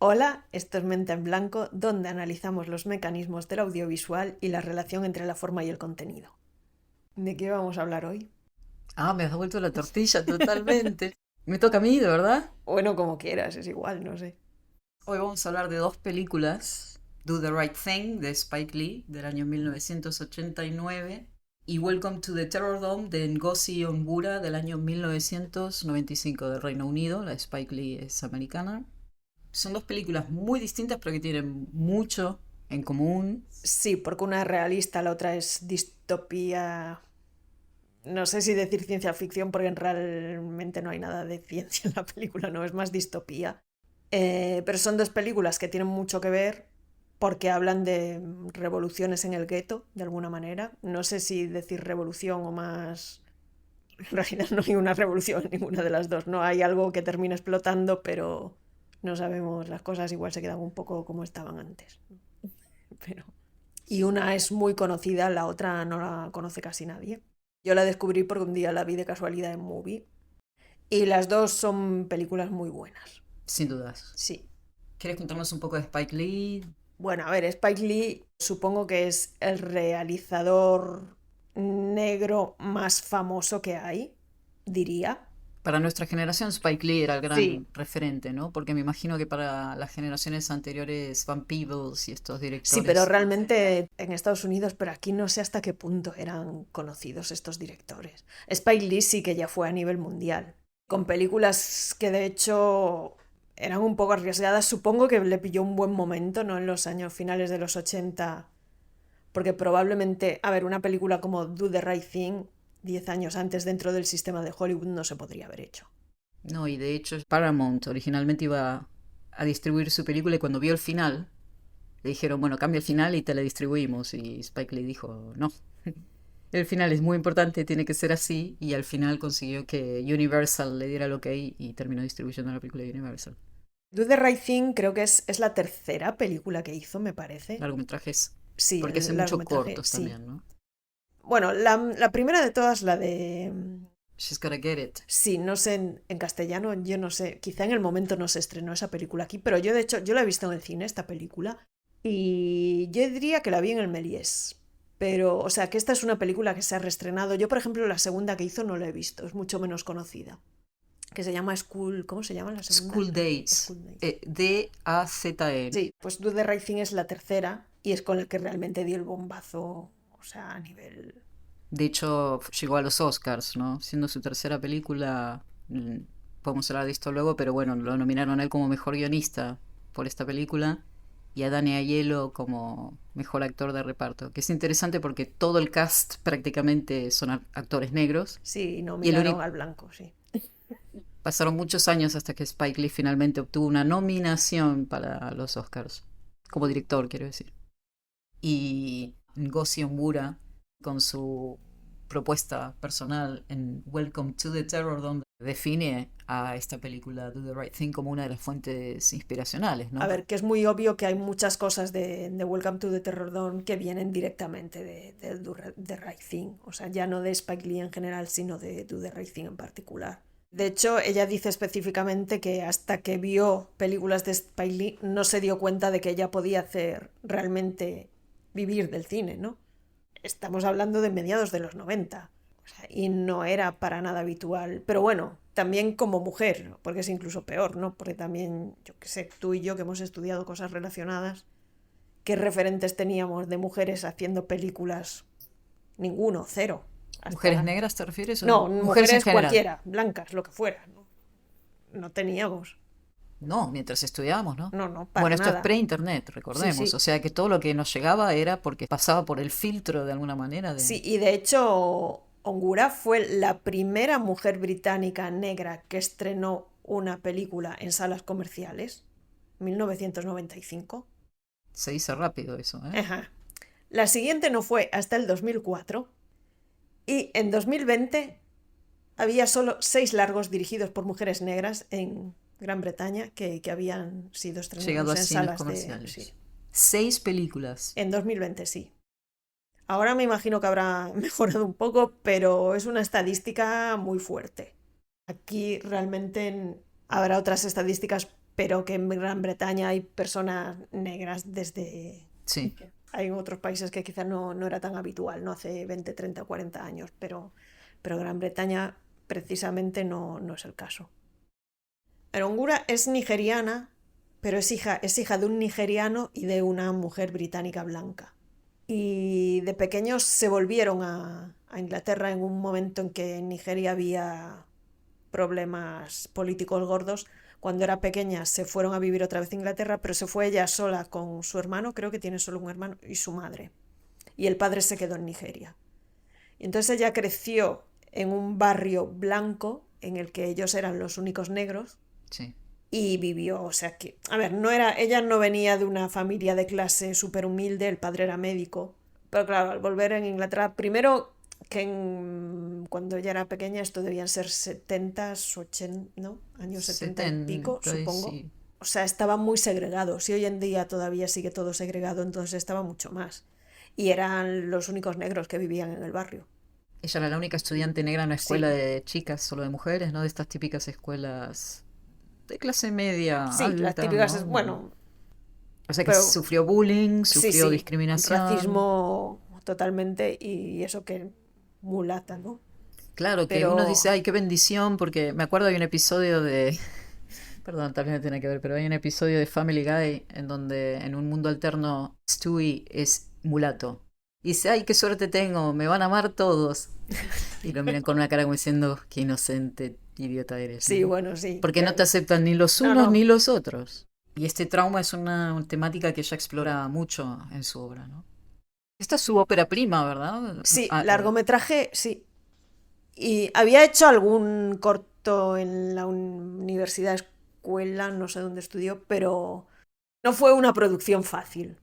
Hola, esto es Mente en Blanco, donde analizamos los mecanismos del audiovisual y la relación entre la forma y el contenido. ¿De qué vamos a hablar hoy? Ah, me has vuelto la tortilla totalmente. Me toca a mí, ¿de verdad? Bueno, como quieras, es igual, no sé. Hoy vamos a hablar de dos películas. Do the Right Thing, de Spike Lee, del año 1989, y Welcome to the Terror Dome, de Ngozi Onwura, del año 1995, del Reino Unido. La de Spike Lee es americana. Son dos películas muy distintas, pero que tienen mucho en común. Sí, porque una es realista, la otra es distopía. No sé si decir ciencia ficción, porque realmente no hay nada de ciencia en la película, no, es más distopía. Pero son dos películas que tienen mucho que ver porque hablan de revoluciones en el gueto, de alguna manera. No sé si decir revolución o más. En realidad no hay una revolución en ninguna de las dos. No hay algo que termine explotando, pero no sabemos, las cosas igual se quedan un poco como estaban antes. Pero... Y una es muy conocida, la otra no la conoce casi nadie. Yo la descubrí porque un día la vi de casualidad en Movie. Y las dos son películas muy buenas. Sin dudas. Sí. ¿Quieres contarnos un poco de Spike Lee? Bueno, a ver, Spike Lee supongo que es el realizador negro más famoso que hay, diría. Para nuestra generación, Spike Lee era el Sí, gran referente, ¿no? Porque me imagino que para las generaciones anteriores, Van Peebles y estos sí, pero directores. realmente en Estados Unidos, pero aquí no sé hasta qué punto eran conocidos estos directores. Spike Lee sí que ya fue a nivel mundial, con películas que de hecho eran un poco arriesgadas. Supongo que le pilló un buen momento, ¿no? En los años finales de los 80, porque probablemente, a ver, una película como Do the Right Thing, 10 años antes dentro del sistema de Hollywood, no se podría haber hecho. No, y de hecho Paramount originalmente iba a distribuir su película y cuando vio el final, le dijeron, bueno, cambia el final y te la distribuimos. Y Spike Lee dijo, no, el final es muy importante, tiene que ser así. Y al final consiguió que Universal le diera el ok y terminó distribuyendo la película de Universal. Do the Right Thing creo que es la tercera película que hizo, me parece. Largometrajes, Sí, porque hace el mucho largometraje, cortos sí. también, ¿no? Bueno, la primera de todas, la de... She's Gotta Get It. Sí, no sé en castellano, yo no sé, quizá en el momento no se estrenó esa película aquí, pero yo de hecho, yo la he visto en el cine, esta película, y yo diría que la vi en el Méliès. Pero, o sea, que esta es una película que se ha reestrenado. Yo, por ejemplo, la segunda que hizo no la he visto, es mucho menos conocida. Que se llama School, ¿cómo se llama la segunda? School Days. School Days. Daze. Sí, pues Do the Right Thing es la tercera y es con la que realmente dio el bombazo, o sea, a nivel... De hecho, llegó a los Oscars, ¿no? Siendo su tercera película. Podemos hablar de esto luego, pero bueno, lo nominaron a él como mejor guionista por esta película y a Danny Aiello como mejor actor de reparto. Que es interesante porque todo el cast prácticamente son actores negros Sí, y el nominaron único. al blanco, sí. Pasaron muchos años hasta que Spike Lee finalmente obtuvo una nominación para los Oscars. Como director, quiero decir. Y Ngozi Onwura, con su propuesta personal en Welcome to the Terror, donde define a esta película Do the Right Thing como una de las fuentes inspiracionales, A ¿no? ver, que es muy obvio que hay muchas cosas de Welcome to the Terror Zone que vienen directamente de Do the Right Thing. O sea, ya no de Spike Lee en general, sino de Do the Right Thing en particular. De hecho, ella dice específicamente que hasta que vio películas de Spike Lee no se dio cuenta de que ella podía hacer realmente vivir del cine, ¿no? Estamos hablando de mediados de los 90. O sea, y no era para nada habitual. Pero bueno, también como mujer, ¿no? Porque es incluso peor, ¿no? Porque también, yo qué sé, tú y yo que hemos estudiado cosas relacionadas, ¿qué referentes teníamos de mujeres haciendo películas? Ninguno, cero. ¿Mujeres Hasta... negras te refieres o No, mujeres en mujeres general? cualquiera, blancas, lo que fuera. No, no teníamos. No, mientras estudiábamos, ¿no? No, no, para Bueno, esto es nada. pre-internet, Sí, recordemos. O sí. sea que todo lo que nos llegaba era porque pasaba por el filtro de alguna manera de... Sí, y de hecho, Ongura fue la primera mujer británica negra que estrenó una película en salas comerciales, 1995. Se dice rápido eso, ¿eh? Ajá. La siguiente no fue hasta el 2004 y en 2020 había solo 6 largos dirigidos por mujeres negras en Gran Bretaña que habían sido Llegado estrenados a en cines salas de... Sí, comerciales. 6 películas. en 2020 sí. Ahora me imagino que habrá mejorado un poco, pero es una estadística muy fuerte. Aquí realmente habrá otras estadísticas pero que en Gran Bretaña hay personas negras desde... Sí. Hay en otros países que quizás no era tan habitual, no hace 20, 30, 40 años, pero Gran Bretaña precisamente no es el caso. Ongura es nigeriana, pero es hija de un nigeriano y de una mujer británica blanca. Y de pequeños se volvieron a Inglaterra en un momento en que en Nigeria había problemas políticos gordos. Cuando era pequeña se fueron a vivir otra vez a Inglaterra, pero se fue ella sola con su hermano, creo que tiene solo un hermano, y su madre. Y el padre se quedó en Nigeria. Y entonces ella creció en un barrio blanco en el que ellos eran los únicos negros. Sí. Y vivió, o sea que, a ver, ella no venía de una familia de clase súper humilde, el padre era médico, pero claro, al volver en Inglaterra, primero que cuando ella era pequeña esto debían ser 70, 80, ¿no? Años 70 y pico, 70, supongo. sí. O sea, estaba muy segregado. Si hoy en día todavía sigue todo segregado, entonces estaba mucho más. Y eran los únicos negros que vivían en el barrio. Ella era la única estudiante negra en una escuela Sí, de chicas, solo de mujeres, ¿no? De estas típicas escuelas de clase media sí, las alta, típicas, ¿no? bueno, O sea que pero sufrió bullying, sí, sufrió sí, discriminación. racismo totalmente y eso que mulata, ¿no? Claro que uno Pero dice, ay, qué bendición, porque me acuerdo hay un episodio de, perdón, tal vez no tiene que ver, pero hay un episodio de Family Guy en donde en un mundo alterno Stewie es mulato. Y dice, ay, qué suerte tengo, me van a amar todos. Y lo miran con una cara como diciendo, qué inocente idiota eres, sí, ¿no? bueno, sí, Porque no te que aceptan ni los no, unos ni no, los otros. Y este trauma es una temática que ella explora mucho en su obra, ¿no? Esta es su ópera prima, ¿verdad? sí, largometraje, sí. Y había hecho algún corto en la universidad escuela, no sé dónde estudió, pero no fue una producción fácil.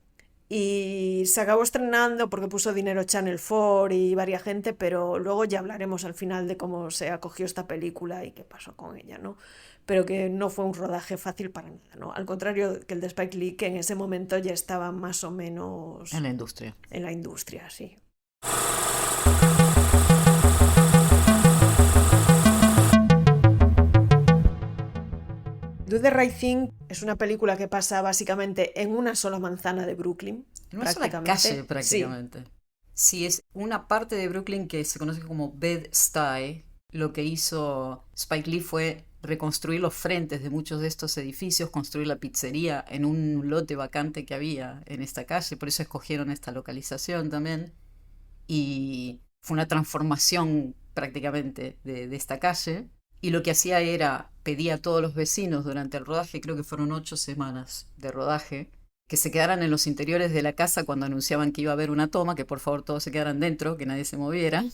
Y se acabó estrenando porque puso dinero Channel 4 y varias gente, pero luego ya hablaremos al final de cómo se acogió esta película y qué pasó con ella, ¿no? Pero que no fue un rodaje fácil para nada, ¿no? Al contrario que el de Spike Lee, que en ese momento ya estaba más o En menos la industria. en la industria, sí. Do the Right Thing es una película que pasa básicamente en una sola manzana de Brooklyn, En una sola calle prácticamente. Sí, prácticamente. Sí, es una parte de Brooklyn que se conoce como Bed-Stuy. Lo que hizo Spike Lee fue reconstruir los frentes de muchos de estos edificios, construir la pizzería en un lote vacante que había en esta calle, por eso escogieron esta localización también. Y fue una transformación prácticamente de esta calle. Y lo que hacía era, pedía a todos los vecinos durante el rodaje, creo que fueron 8 semanas de rodaje, que se quedaran en los interiores de la casa cuando anunciaban que iba a haber una toma, que por favor todos se quedaran dentro, que nadie se moviera.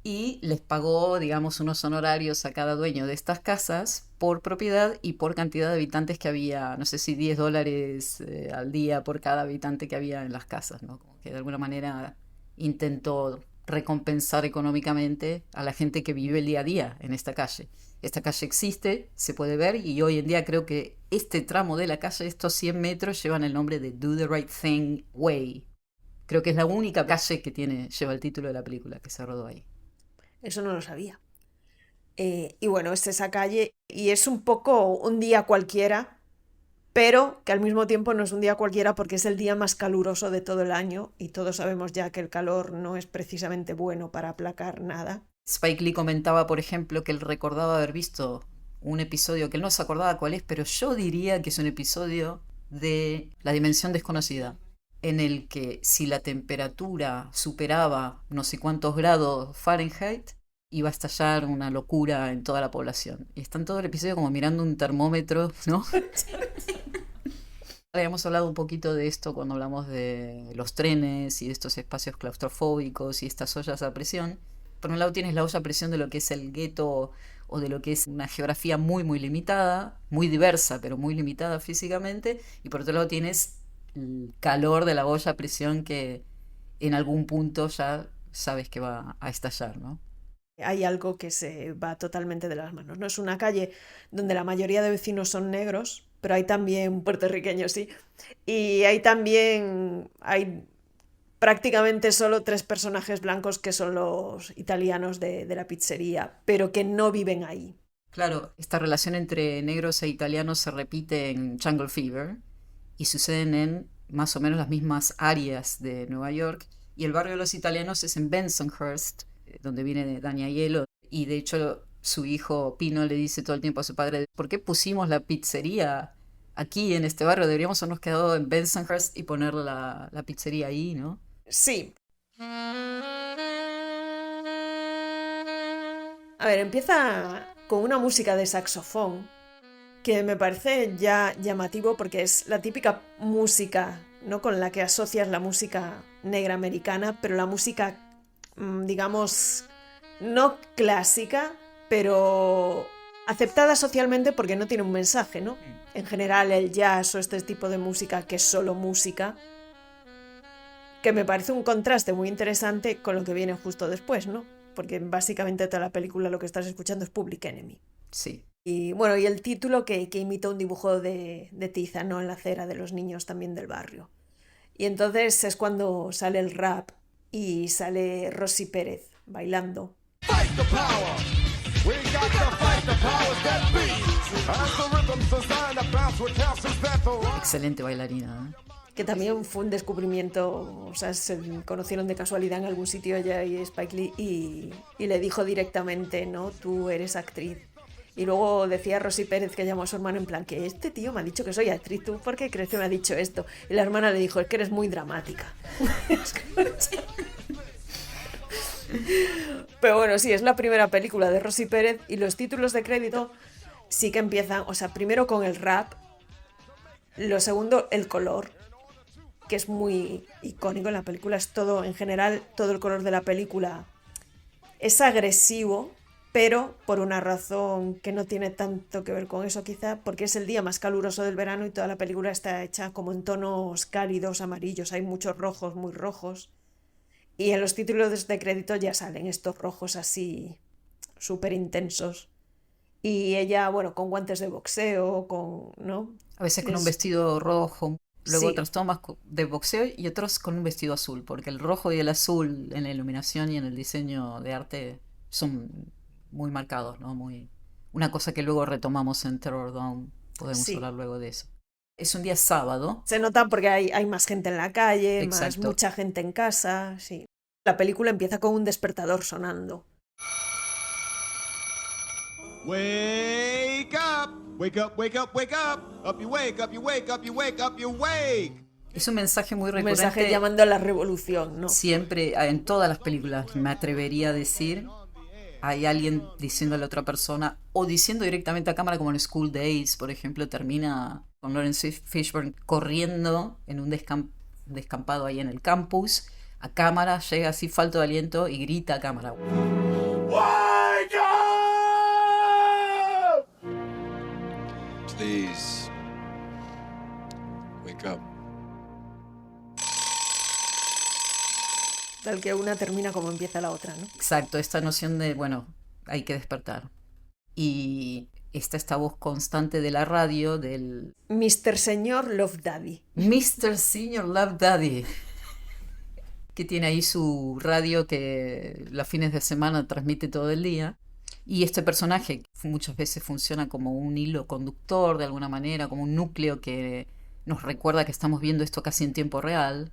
Y les pagó, digamos, unos honorarios a cada dueño de estas casas por propiedad y por cantidad de habitantes que había, no sé si $10 al día por cada habitante que había en las casas, ¿no? Como que de alguna manera intentó recompensar económicamente a la gente que vive el día a día en esta calle. Esta calle existe, se puede ver y hoy en día creo que este tramo de la calle, estos 100 metros, llevan el nombre de Do the Right Thing Way. Creo que es la única calle que lleva el título de la película que se rodó ahí. eso no lo sabía. Y bueno, es esa calle y es un poco un día cualquiera, pero que al mismo tiempo no es un día cualquiera porque es el día más caluroso de todo el año y todos sabemos ya que el calor no es precisamente bueno para aplacar nada. Spike Lee comentaba, por ejemplo, que él recordaba haber visto un episodio que él no se acordaba cuál es, pero yo diría que es un episodio de La Dimensión Desconocida, en el que si la temperatura superaba no sé cuántos grados Fahrenheit, iba a estallar una locura en toda la población. Y están todo el episodio como mirando un termómetro, ¿no? Habíamos hablado un poquito de esto cuando hablamos de los trenes y de estos espacios claustrofóbicos y estas ollas a presión. Por un lado tienes la olla a presión de lo que es el gueto o de lo que es una geografía muy muy limitada, muy diversa pero muy limitada físicamente, y por otro lado tienes el calor de la olla a presión que en algún punto ya sabes que va a estallar, ¿no? Hay algo que se va totalmente de las manos. No es una calle donde la mayoría de vecinos son negros, pero hay también puertorriqueños, sí. Y hay prácticamente solo tres personajes blancos que son los italianos de la pizzería, pero que no viven ahí. Claro, esta relación entre negros e italianos se repite en Jungle Fever y suceden en más o menos las mismas áreas de Nueva York. Y el barrio de los italianos es en Bensonhurst, donde viene Dani Aiello. Y de hecho su hijo Pino le dice todo el tiempo a su padre, ¿por qué pusimos la pizzería aquí en este barrio? Deberíamos habernos quedado en Bensonhurst y poner la pizzería ahí, ¿no? Sí. A ver, empieza con una música de saxofón que me parece ya llamativo porque es la típica música, ¿no?, con la que asocias la música negra americana, pero la música, digamos, no clásica, pero aceptada socialmente porque no tiene un mensaje, ¿no? En general el jazz o este tipo de música que es solo música, que me parece un contraste muy interesante con lo que viene justo después, ¿no? Porque básicamente toda la película lo que estás escuchando es Public Enemy. Sí. Y bueno, y el título que imita un dibujo de tiza, ¿no?, en la acera de los niños también del barrio. Y entonces es cuando sale el rap y sale Rosy Pérez bailando. Fight the power. We got to fight the powers that be. As the rhythm's designed to bounce with houses that the rock. Excelente bailarina, ¿eh? Que también fue un descubrimiento, o sea, se conocieron de casualidad en algún sitio ella y Spike Lee y le dijo directamente, ¿no?, tú eres actriz. Y luego decía Rosy Pérez, que llamó a su hermana en plan, que este tío me ha dicho que soy actriz, ¿tú por qué crees que me ha dicho esto? Y la hermana le dijo, es que eres muy dramática. Pero bueno, sí, es la primera película de Rosy Pérez y los títulos de crédito sí que empiezan, o sea, primero con el rap, lo segundo, el color, que es muy icónico en la película, es todo, en general, todo el color de la película es agresivo, pero por una razón que no tiene tanto que ver con eso quizá, porque es el día más caluroso del verano y toda la película está hecha como en tonos cálidos, amarillos, hay muchos rojos, muy rojos, y en los títulos de crédito ya salen estos rojos así súper intensos. Y ella, bueno, con guantes de boxeo, ¿no? A veces con un vestido rojo, luego Sí, otras tomas de boxeo y otros con un vestido azul, porque el rojo y el azul en la iluminación y en el diseño de arte son muy marcados, ¿no? Muy... Una cosa que luego retomamos en Terror Dawn, podemos sí. hablar luego de eso. Es un día sábado. Se nota porque hay más gente en la calle, más Exacto. mucha gente en casa, sí. La película empieza con un despertador sonando. Wake up! Wake up, wake up, wake up! Up you wake, up you wake, up you wake, up you wake! Es un mensaje muy Un recurrente. mensaje llamando a la revolución, ¿no? Siempre, en todas las películas, me atrevería a decir, hay alguien diciéndole a otra persona, o diciendo directamente a cámara, como en School Days, por ejemplo, termina con Lawrence Fishburne corriendo en un descampado ahí en el campus, a cámara, llega así falto de aliento y grita a cámara. Wake up! Please, wake up. Tal que una termina como empieza la otra, ¿no? Exacto, esta noción de, bueno, hay que despertar. Y está esta voz constante de la radio del Mr. Señor Love Daddy. Mr. Senior Love Daddy, que tiene ahí su radio que los fines de semana transmite todo el día. Y este personaje muchas veces funciona como un hilo conductor de alguna manera, como un núcleo que nos recuerda que estamos viendo esto casi en tiempo real.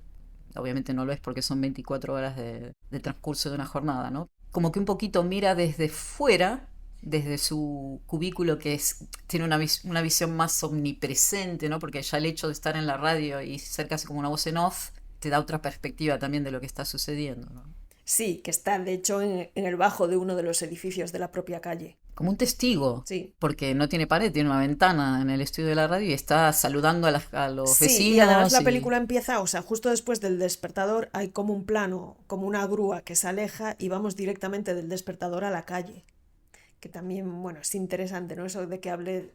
Obviamente no lo es porque son 24 horas de transcurso de una jornada, ¿no? Como que un poquito mira desde fuera, desde su cubículo que tiene una visión más omnipresente, ¿no? Porque ya el hecho de estar en la radio y ser casi como una voz en off te da otra perspectiva también de lo que está sucediendo, ¿no? Sí, que está de hecho en el bajo de uno de los edificios de la propia calle. Como un testigo, Sí. porque no tiene pared, tiene una ventana en el estudio de la radio y está saludando a los Sí, vecinos. y además la película empieza, o sea, justo después del despertador hay como un plano, como una grúa que se aleja y vamos directamente del despertador a la calle. Que también, bueno, es interesante, ¿no? Eso de que hable,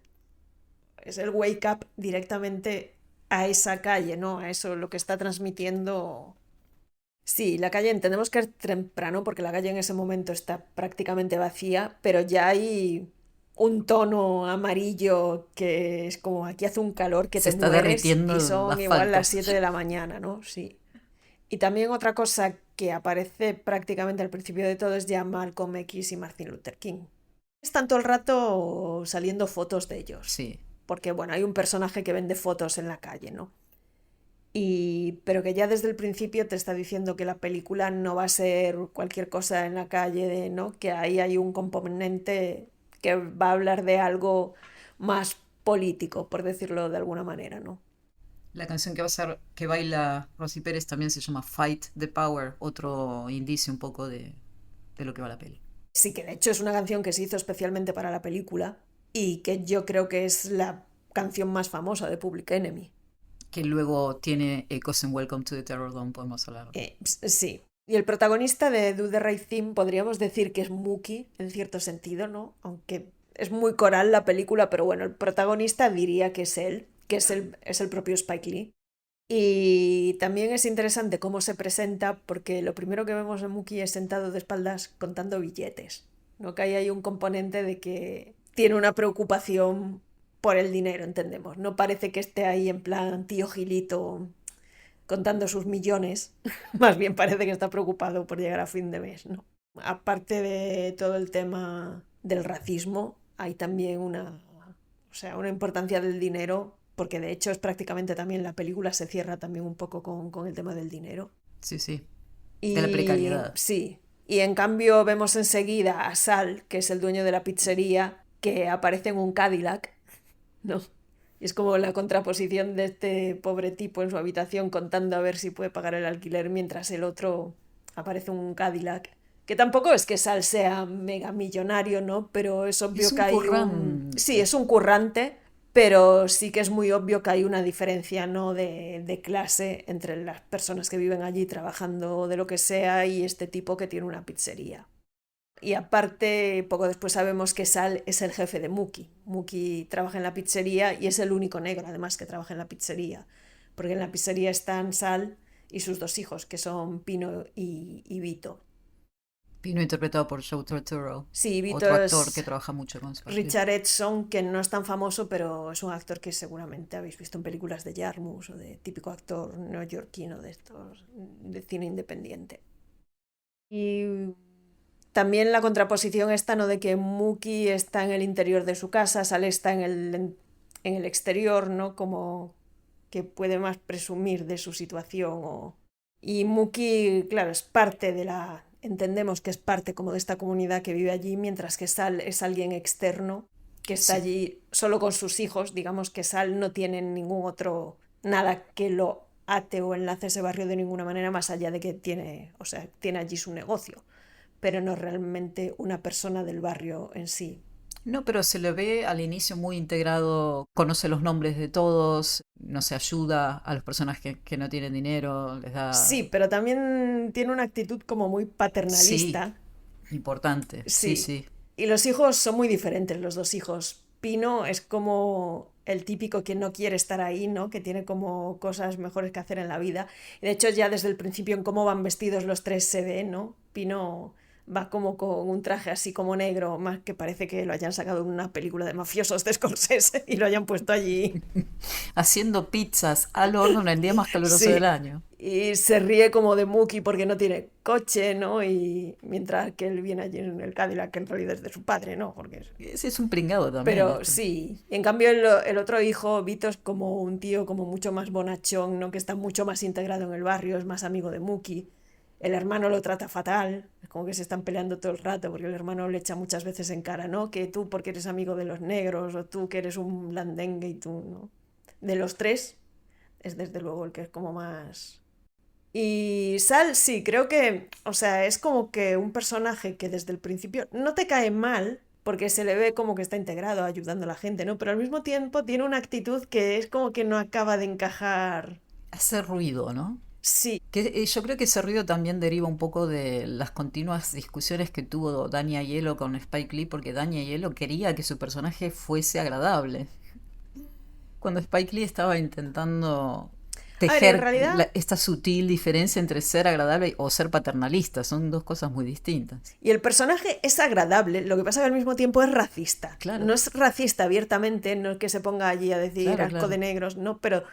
es el wake up directamente a esa calle, ¿no? A eso, lo que está transmitiendo. Sí, la calle entendemos que es temprano porque la calle en ese momento está prácticamente vacía, pero ya hay un tono amarillo que es como aquí hace un calor que Se te está mueres derritiendo y el son igual asfalto. las 7 de la mañana, ¿no? Sí. Y también otra cosa que aparece prácticamente al principio de todo es ya Malcolm X y Martin Luther King. Están todo el rato saliendo fotos de ellos. Sí. Porque, bueno, hay un personaje que vende fotos en la calle, ¿no? Pero que ya desde el principio te está diciendo que la película no va a ser cualquier cosa en la calle, ¿no? Que ahí hay un componente que va a hablar de algo más político, por decirlo de alguna manera, ¿no? La canción que baila Rosy Pérez también se llama Fight the Power, otro indicio un poco de lo que va la peli. Sí, que de hecho es una canción que se hizo especialmente para la película y que yo creo que es la canción más famosa de Public Enemy. Que luego tiene ecos en Welcome to the Terror Dome, podemos hablar. Sí. Y el protagonista de Do the Right Thing podríamos decir que es Mookie, en cierto sentido, ¿no? Aunque es muy coral la película, pero bueno, el protagonista diría que es él, que es el propio Spike Lee. Y también es interesante cómo se presenta, porque lo primero que vemos en Mookie es sentado de espaldas contando billetes, ¿no? Que ahí hay un componente de que tiene una preocupación por el dinero, entendemos. No parece que esté ahí en plan tío Gilito contando sus millones, más bien parece que está preocupado por llegar a fin de mes, ¿no? Aparte de todo el tema del racismo, hay también una importancia del dinero, porque de hecho es prácticamente también la película se cierra también un poco con el tema del dinero. Sí, sí. De la precariedad. Sí. Y en cambio vemos enseguida a Sal, que es el dueño de la pizzería, que aparece en un Cadillac, ¿no? Y es como la contraposición de este pobre tipo en su habitación contando a ver si puede pagar el alquiler mientras el otro aparece en un Cadillac. Que tampoco es que Sal sea mega millonario, ¿no? Pero es obvio que hay currante. Sí, es un currante, pero sí que es muy obvio que hay una diferencia, ¿no? de clase entre las personas que viven allí trabajando de lo que sea y este tipo que tiene una pizzería. Y aparte, poco después sabemos que Sal es el jefe de Mookie. Mookie trabaja en la pizzería y es el único negro, además, que trabaja en la pizzería. Porque en la pizzería están Sal y sus dos hijos, que son Pino y Vito. Pino interpretado por Joe Turturro. Sí, Vito otro actor es que trabaja mucho con Spike Lee. Richard Edson, que no es tan famoso, pero es un actor que seguramente habéis visto en películas de Jarmusch o de típico actor neoyorquino de estos, de cine independiente. Y también la contraposición esta, ¿no? De que Mookie está en el interior de su casa, Sal está en el exterior, ¿no? Como que puede más presumir de su situación. Y Mookie, claro, es parte de la... Entendemos que es parte como de esta comunidad que vive allí, mientras que Sal es alguien externo que está allí solo con sus hijos. Digamos que Sal no tiene ningún otro... nada que lo ate o enlace a ese barrio de ninguna manera, más allá de que tiene allí su negocio, pero no realmente una persona del barrio en sí. No, pero se le ve al inicio muy integrado, conoce los nombres de todos, no se ayuda a las personas que no tienen dinero, les da... Sí, pero también tiene una actitud como muy paternalista. Sí, importante, sí. Y los hijos son muy diferentes, los dos hijos. Pino es como el típico que no quiere estar ahí, ¿no? Que tiene como cosas mejores que hacer en la vida. Y de hecho ya desde el principio en cómo van vestidos los tres se ve, ¿no? Pino va como con un traje así como negro, más que parece que lo hayan sacado de una película de mafiosos de Scorsese y lo hayan puesto allí. Haciendo pizzas al horno en el día más caluroso del año. Y se ríe como de Mookie porque no tiene coche, ¿no? Y mientras que él viene allí en el Cadillac, que en realidad es de su padre, ¿no? Porque ese es un pringado también. Pero sí, en cambio el otro hijo, Vito, es como un tío como mucho más bonachón, ¿no? Que está mucho más integrado en el barrio, es más amigo de Mookie. El hermano lo trata fatal, es como que se están peleando todo el rato porque el hermano le echa muchas veces en cara, ¿no? Que tú porque eres amigo de los negros o tú que eres un blandengue y tú, ¿no? De los tres es desde luego el que es como más... Y Sal, sí, creo que, es como que un personaje que desde el principio no te cae mal, porque se le ve como que está integrado, ayudando a la gente, ¿no? Pero al mismo tiempo tiene una actitud que es como que no acaba de encajar. Hace ruido, ¿no? Sí. Que yo creo que ese ruido también deriva un poco de las continuas discusiones que tuvo Danny Aiello con Spike Lee, porque Danny Aiello quería que su personaje fuese agradable. Cuando Spike Lee estaba intentando tejer esta sutil diferencia entre ser agradable o ser paternalista, son dos cosas muy distintas. Y el personaje es agradable, lo que pasa que al mismo tiempo es racista. Claro. No es racista abiertamente, no es que se ponga allí a decir asco de negros, no, pero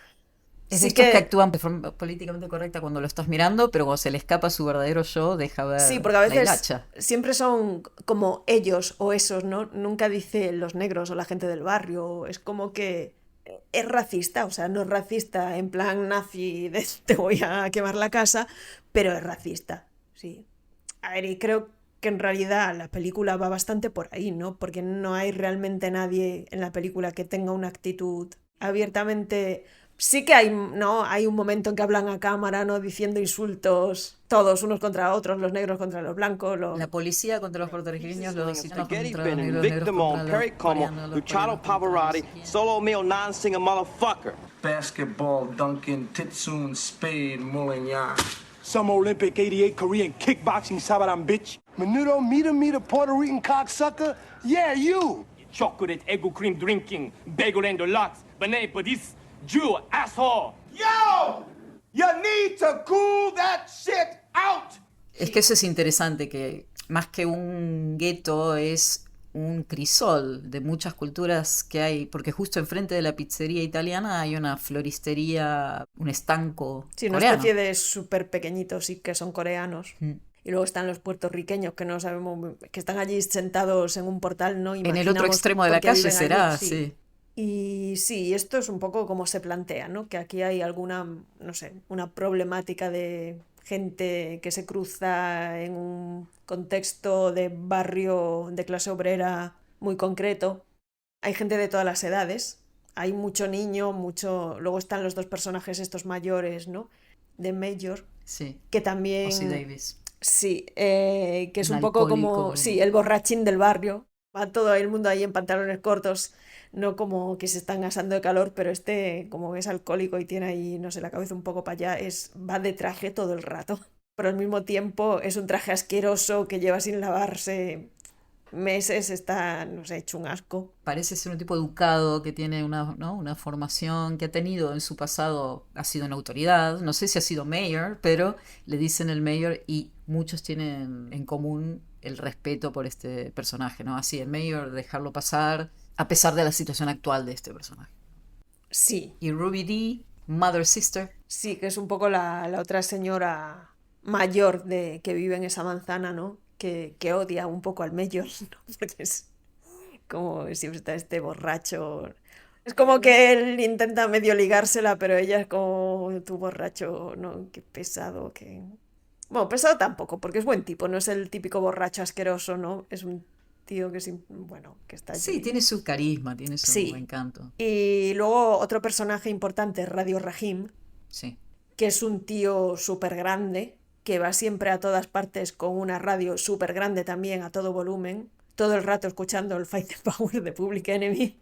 Es Sí de estos que que, actúan de forma políticamente correcta cuando lo estás mirando, pero cuando se le escapa su verdadero yo, deja sí, ver porque a la veces hilacha. siempre son como ellos o esos, ¿no? Nunca dice los negros o la gente del barrio. Es como que es racista, o sea, no es racista en plan nazi de te voy a quemar la casa, pero es racista, sí. A ver, y creo que en realidad la película va bastante por ahí, ¿no? Porque no hay realmente nadie en la película que tenga una actitud abiertamente. Sí que hay, ¿no? Hay un momento en que hablan a cámara, ¿no? Diciendo insultos, todos unos contra otros, los negros contra los blancos, La policía contra los puertorriqueños, los hispanos Spaghetti contra los been negros, and negros victim contra on los Perry Como, coreanos, los Luciano coreanos contra los Pavarotti, sicilianos. solo meal non-singer motherfucker. Basketball, Duncan, Titsoon, Spade, Moulignan. Some Olympic 88 Korean kickboxing sabaran bitch. Menudo, meter, Puerto Rican cocksucker? Yeah, you! Chocolate egg cream drinking, bagel and lots, banana for this Jew asshole. Yo! You need to cool that shit out! Es que eso es interesante, que más que un gueto es un crisol de muchas culturas que hay, porque justo enfrente de la pizzería italiana hay una floristería, un estanco Sí, una coreano. especie de súper pequeñitos y que son coreanos. Y luego están los puertorriqueños que no sabemos, que están allí sentados en un portal, ¿no? En el otro Imaginamos extremo de la por qué calle viven allí, será, sí. sí. Y sí, esto es un poco como se plantea, ¿no? Que aquí hay alguna, no sé, una problemática de gente que se cruza en un contexto de barrio de clase obrera muy concreto. Hay gente de todas las edades. Hay mucho niño, mucho. Luego están los dos personajes estos mayores, ¿no? De Major, Sí, que también. Ossie Davis. Sí, que es Un un poco como, alcohólico. sí, el borrachín del barrio. Va todo el mundo ahí en pantalones cortos, no como que se están asando de calor, pero este, como es alcohólico y tiene ahí, no sé, la cabeza un poco para allá, va de traje todo el rato. Pero al mismo tiempo es un traje asqueroso que lleva sin lavarse meses, está, no sé, hecho un asco. Parece ser un tipo educado que tiene una, ¿no? una formación que ha tenido en su pasado, ha sido una autoridad, no sé si ha sido mayor, pero le dicen el mayor y muchos tienen en común el respeto por este personaje, ¿no? Así, el mayor, dejarlo pasar a pesar de la situación actual de este personaje. Sí, Y Ruby Dee, Mother Sister, sí, que es un poco la otra señora mayor que vive en esa manzana, ¿no? Que odia un poco al mayor, ¿no? Porque es como siempre está este borracho. Es como que él intenta medio ligársela, pero ella es como tu borracho, ¿no? Qué pesado, que... Bueno, pesado tampoco, porque es buen tipo, no es el típico borracho asqueroso, ¿no? Es un tío que, bueno, que está sí, allí. tiene su carisma, tiene su Sí. encanto. Y luego otro personaje importante es Radio Rahim, Sí. que es un tío súper grande, que va siempre a todas partes con una radio súper grande también, a todo volumen, todo el rato escuchando el Fight the Power de Public Enemy,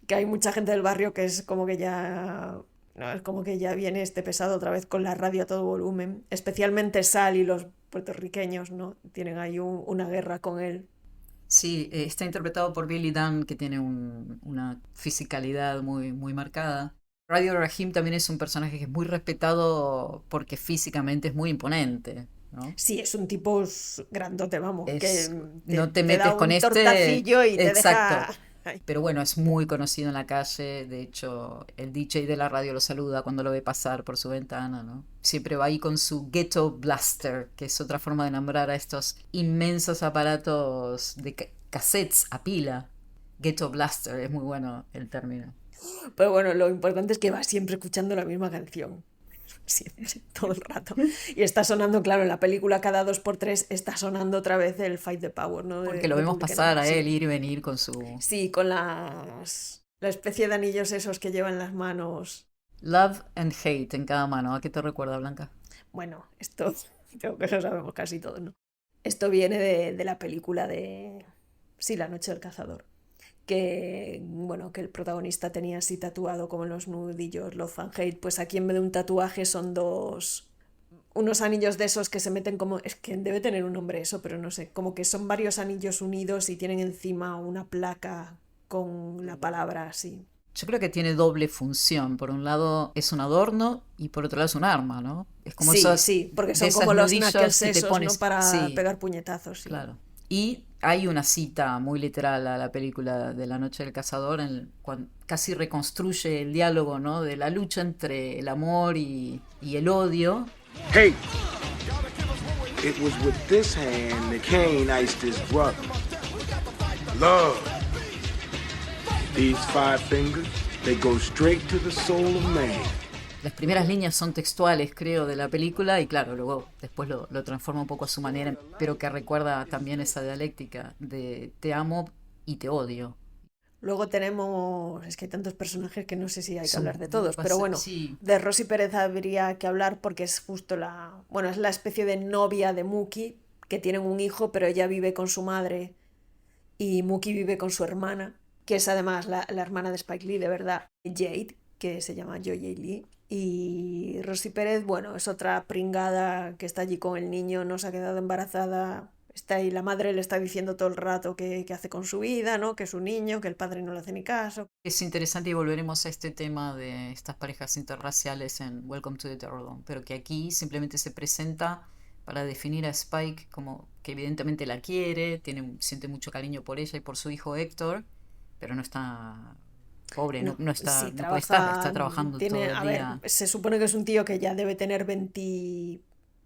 que hay mucha gente del barrio que es como que ya... No, es como que ya viene este pesado otra vez con la radio a todo volumen, especialmente Sal y los puertorriqueños, ¿no? Tienen ahí una guerra con él. Sí, está interpretado por Billy Dunn, que tiene una fisicalidad muy, muy marcada. Radio Rahim también es un personaje que es muy respetado porque físicamente es muy imponente, ¿no? Sí, es un tipo grandote, vamos, Es- que no te da metes un con este- tortacillo y te Exacto. deja... Ay. Pero bueno, es muy conocido en la calle. De hecho, el DJ de la radio lo saluda cuando lo ve pasar por su ventana, ¿no? Siempre va ahí con su Ghetto Blaster, que es otra forma de nombrar a estos inmensos aparatos de cassettes a pila. Ghetto Blaster, es muy bueno el término. Pero bueno, lo importante es que va siempre escuchando la misma canción. Siempre, todo el rato. Y está sonando, claro, en la película cada 2x3 está sonando otra vez el Fight the Power, ¿no? Porque lo vemos Public pasar a Enemy, él ir y venir con su Sí, con la especie de anillos esos que llevan las manos. Love and Hate en cada mano. ¿A qué te recuerda, Blanca? Bueno, esto creo que lo sabemos casi todos, ¿no? Esto viene de la película de... Sí, La noche del cazador. Que, bueno, que el protagonista tenía así tatuado como en los nudillos Love and Hate. Pues aquí en vez de un tatuaje son unos anillos de esos que se meten como... Es que debe tener un nombre eso, pero no sé. Como que son varios anillos unidos y tienen encima una placa con la palabra así. Yo creo que tiene doble función. Por un lado es un adorno y por otro lado es un arma, ¿no? Es como Sí, esos, sí, porque de son esas como los nudillos knuckles que te esos, pones- ¿no? Para sí, pegar puñetazos. Sí. claro. Y Hay una cita muy literal a la película de La Noche del Cazador, casi reconstruye el diálogo, ¿no? De la lucha entre el amor y el odio. Hey, it was with this hand that Cain iced his brother. Love. These 5 fingers, they go straight to the soul of man. Las primeras líneas son textuales, creo, de la película y claro, luego después lo transforma un poco a su manera, pero que recuerda también esa dialéctica de te amo y te odio. Luego tenemos, es que hay tantos personajes que no sé si hay que hablar de todos, Bastante, pero bueno, sí. de Rosy Pérez habría que hablar porque es justo es la especie de novia de Mookie, que tienen un hijo, pero ella vive con su madre y Mookie vive con su hermana, que es además la hermana de Spike Lee, de verdad, Jade, que se llama Joy Lee. Y Rosy Pérez, bueno, es otra pringada que está allí con el niño, no se ha quedado embarazada, está ahí, la madre le está diciendo todo el rato qué hace con su vida, ¿no? Que es un niño, que el padre no le hace ni caso. Es interesante y volveremos a este tema de estas parejas interraciales en Welcome to the Terror Dome, pero que aquí simplemente se presenta para definir a Spike como que evidentemente la quiere, siente mucho cariño por ella y por su hijo Héctor, pero no está... Pobre, no está, sí, no puede estar, está trabajando todo el día. Se supone que es un tío que ya debe tener 20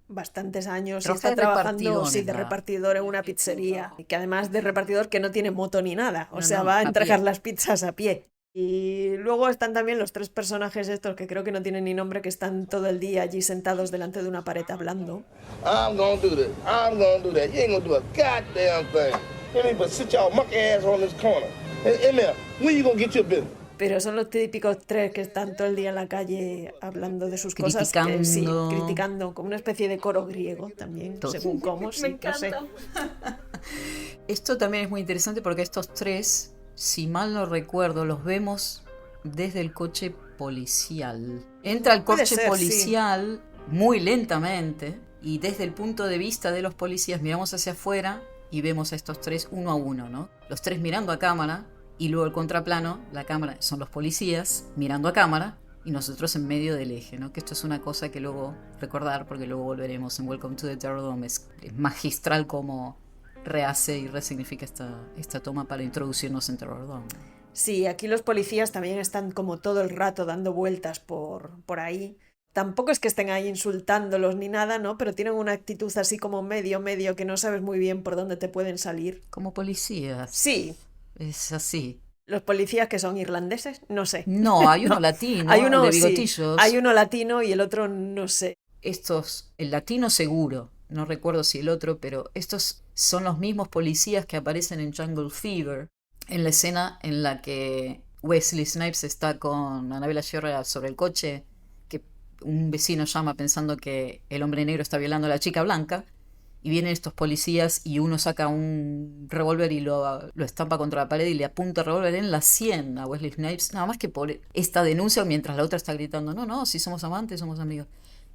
bastantes años y Trabaja está de trabajando repartidor, de repartidor en una pizzería. Y que además de repartidor que no tiene moto ni nada, o sea, No, va a a entregar pie. las pizzas a pie. Y luego están también los 3 personajes estos que creo que no tienen ni nombre, que están todo el día allí sentados delante de una pared hablando. I'm gonna do this. I'm gonna do that. You ain't gonna do a goddamn thing. You ain't but sit your monkey ass on this corner. Hey, Emil, when you gonna get your business? Pero son los típicos 3 que están todo el día en la calle hablando de sus cosas, criticando, como una especie de coro griego también, según cómo, sí, no sé. Esto también es muy interesante porque estos 3, si mal no recuerdo, los vemos desde el coche policial. Entra el coche policial muy lentamente y desde el punto de vista de los policías miramos hacia afuera y vemos a estos 3 uno a uno, ¿no? Los 3 mirando a cámara. Y luego el contraplano, la cámara, son los policías mirando a cámara y nosotros en medio del eje, ¿no? Que esto es una cosa que luego recordar, porque luego volveremos en Welcome to the Terror Dome. Es magistral cómo rehace y resignifica esta toma para introducirnos en Terror Dome. Sí, aquí los policías también están como todo el rato dando vueltas por ahí. Tampoco es que estén ahí insultándolos ni nada, ¿no? Pero tienen una actitud así como medio, que no sabes muy bien por dónde te pueden salir. Como policías. Sí. Es así. ¿Los policías que son irlandeses? No sé. No, hay uno latino, hay uno de bigotillos. Sí, hay uno latino y el otro no sé. El latino seguro, no recuerdo si el otro, pero estos son los mismos policías que aparecen en Jungle Fever, en la escena en la que Wesley Snipes está con Annabella Sciorra sobre el coche, que un vecino llama pensando que el hombre negro está violando a la chica blanca. Y vienen estos policías y uno saca un revólver y lo estampa contra la pared y le apunta el revólver en la sien a Wesley Snipes. Nada más que por esta denuncia, mientras la otra está gritando, no, si somos amantes, somos amigos.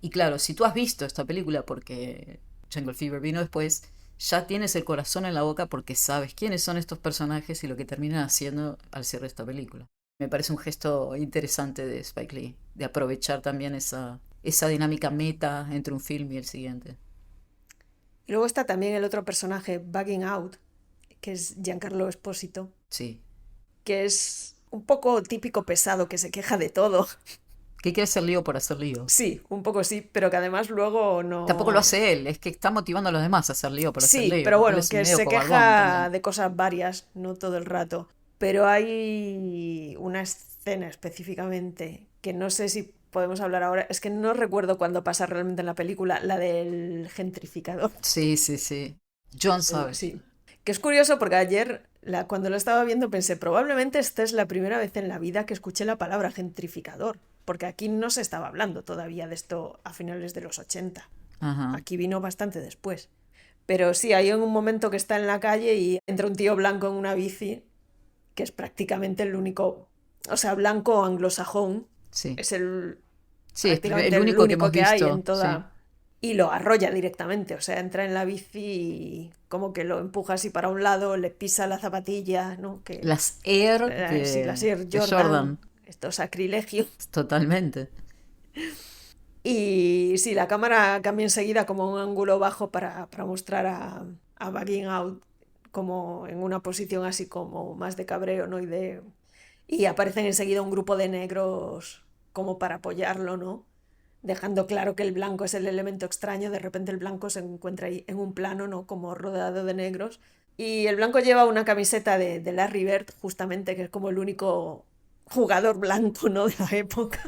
Y claro, si tú has visto esta película, porque Jungle Fever vino después, ya tienes el corazón en la boca porque sabes quiénes son estos personajes y lo que terminan haciendo al cierre de esta película. Me parece un gesto interesante de Spike Lee, de aprovechar también esa dinámica meta entre un film y el siguiente. Y luego está también el otro personaje, Bugging Out, que es Giancarlo Esposito. Sí. Que es un poco típico pesado, que se queja de todo. Que quiere hacer lío por hacer lío. Sí, un poco sí, pero que además luego no... Tampoco lo hace él, es que está motivando a los demás a hacer lío por hacer lío. Sí, pero bueno, que se queja de cosas varias, no todo el rato. Pero hay una escena específicamente que no sé si podemos hablar ahora, es que no recuerdo cuándo pasa realmente en la película, la del gentrificador. Sí. John sabe. Sí. Que es curioso porque ayer, cuando lo estaba viendo, pensé, probablemente esta es la primera vez en la vida que escuché la palabra gentrificador, porque aquí no se estaba hablando todavía de esto a finales de los 80. Ajá. Aquí vino bastante después. Pero sí, hay un momento que está en la calle y entra un tío blanco en una bici, que es prácticamente el único, o sea, blanco anglosajón. Sí. Es el único que hemos visto hay en toda... Sí. Y lo arrolla directamente, o sea, entra en la bici y como que lo empuja así para un lado, le pisa la zapatilla, ¿no? Que, las Air sí, las Air de Jordan. Esto es sacrilegio. Totalmente. Y sí, la cámara cambia enseguida como un ángulo bajo para mostrar a Bugging Out como en una posición así como más de cabreo, ¿no? Y aparecen enseguida un grupo de negros como para apoyarlo, ¿no? Dejando claro que el blanco es el elemento extraño. De repente el blanco se encuentra ahí en un plano, ¿no? Como rodeado de negros. Y el blanco lleva una camiseta de Larry Bird, justamente, que es como el único jugador blanco, ¿no? De la época.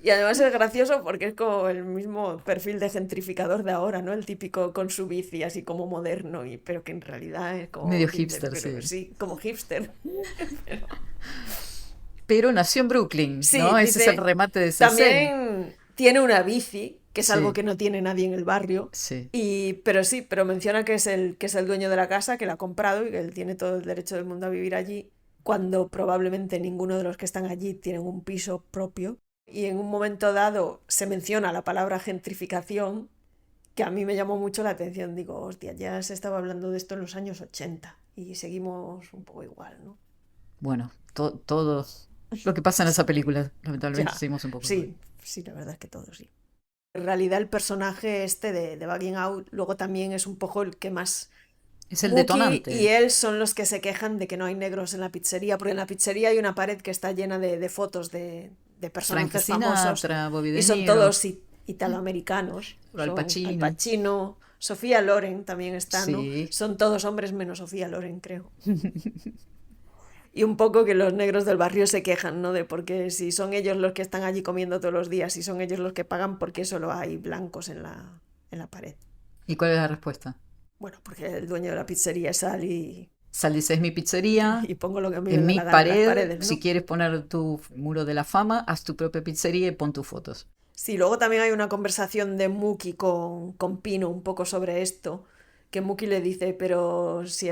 Y además es gracioso porque es como el mismo perfil de gentrificador de ahora, ¿no? El típico con su bici así como moderno, pero que en realidad es como Medio hipster, pero, sí. Sí, como hipster. Pero nació en Brooklyn, Sí, ¿no? Ese es dice, el remate de esa escena. también tiene una bici, que es Sí. algo que no tiene nadie en el barrio. Sí. Pero menciona que es el dueño de la casa, que la ha comprado y que él tiene todo el derecho del mundo a vivir allí, cuando probablemente ninguno de los que están allí tienen un piso propio. Y en un momento dado se menciona la palabra gentrificación, que a mí me llamó mucho la atención. Digo, hostia, ya se estaba hablando de esto en los años 80 y seguimos un poco igual, ¿no? Bueno, todo lo que pasa en esa película, lamentablemente, Ya, seguimos un poco. sí, la verdad es que todo sí. En realidad el personaje este de Bugging Out luego también es un poco el que más... Es el Mookie detonante. y él son los que se quejan de que no hay negros en la pizzería, porque en la pizzería hay una pared que está llena de fotos de Frank personajes famosos Sinatra, Bobby De y son Niro, todos italoamericanos. Al Son Pacino. Al Pacino, Sofía Loren también está, ¿no? Sí. Son todos hombres menos Sofía Loren, creo. Y un poco que los negros del barrio se quejan, ¿no? De porque si son ellos los que están allí comiendo todos los días, si son ellos los que pagan, ¿por qué solo hay blancos en la pared? ¿Y cuál es la respuesta? Bueno, porque el dueño de la pizzería sale Sal dice, es mi pizzería, y pongo lo que me en dé mi la gana en las pared, paredes, ¿no? si quieres poner tu muro de la fama, haz tu propia pizzería y pon tus fotos. Sí, luego también hay una conversación de Mookie con Pino un poco sobre esto, que Mookie le dice, pero si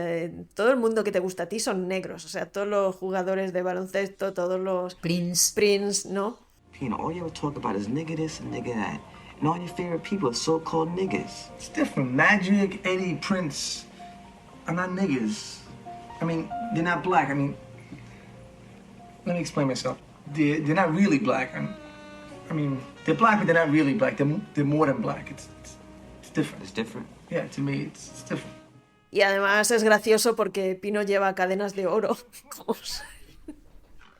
todo el mundo que te gusta a ti son negros, o sea, todos los jugadores de baloncesto, todos los Prince, ¿no? Pino, all you ever talk about is nigga this and nigga that. And all your favorite people are so-called niggas. It's different. Magic, Eddie, Prince are not niggas. I mean, they're not black. I mean, let me explain myself. They're not really black. I mean, they're black, but they're not really black. They're more than black. It's different. It's different. Yeah, to me, it's different. Y además es gracioso porque Pino lleva cadenas de oro.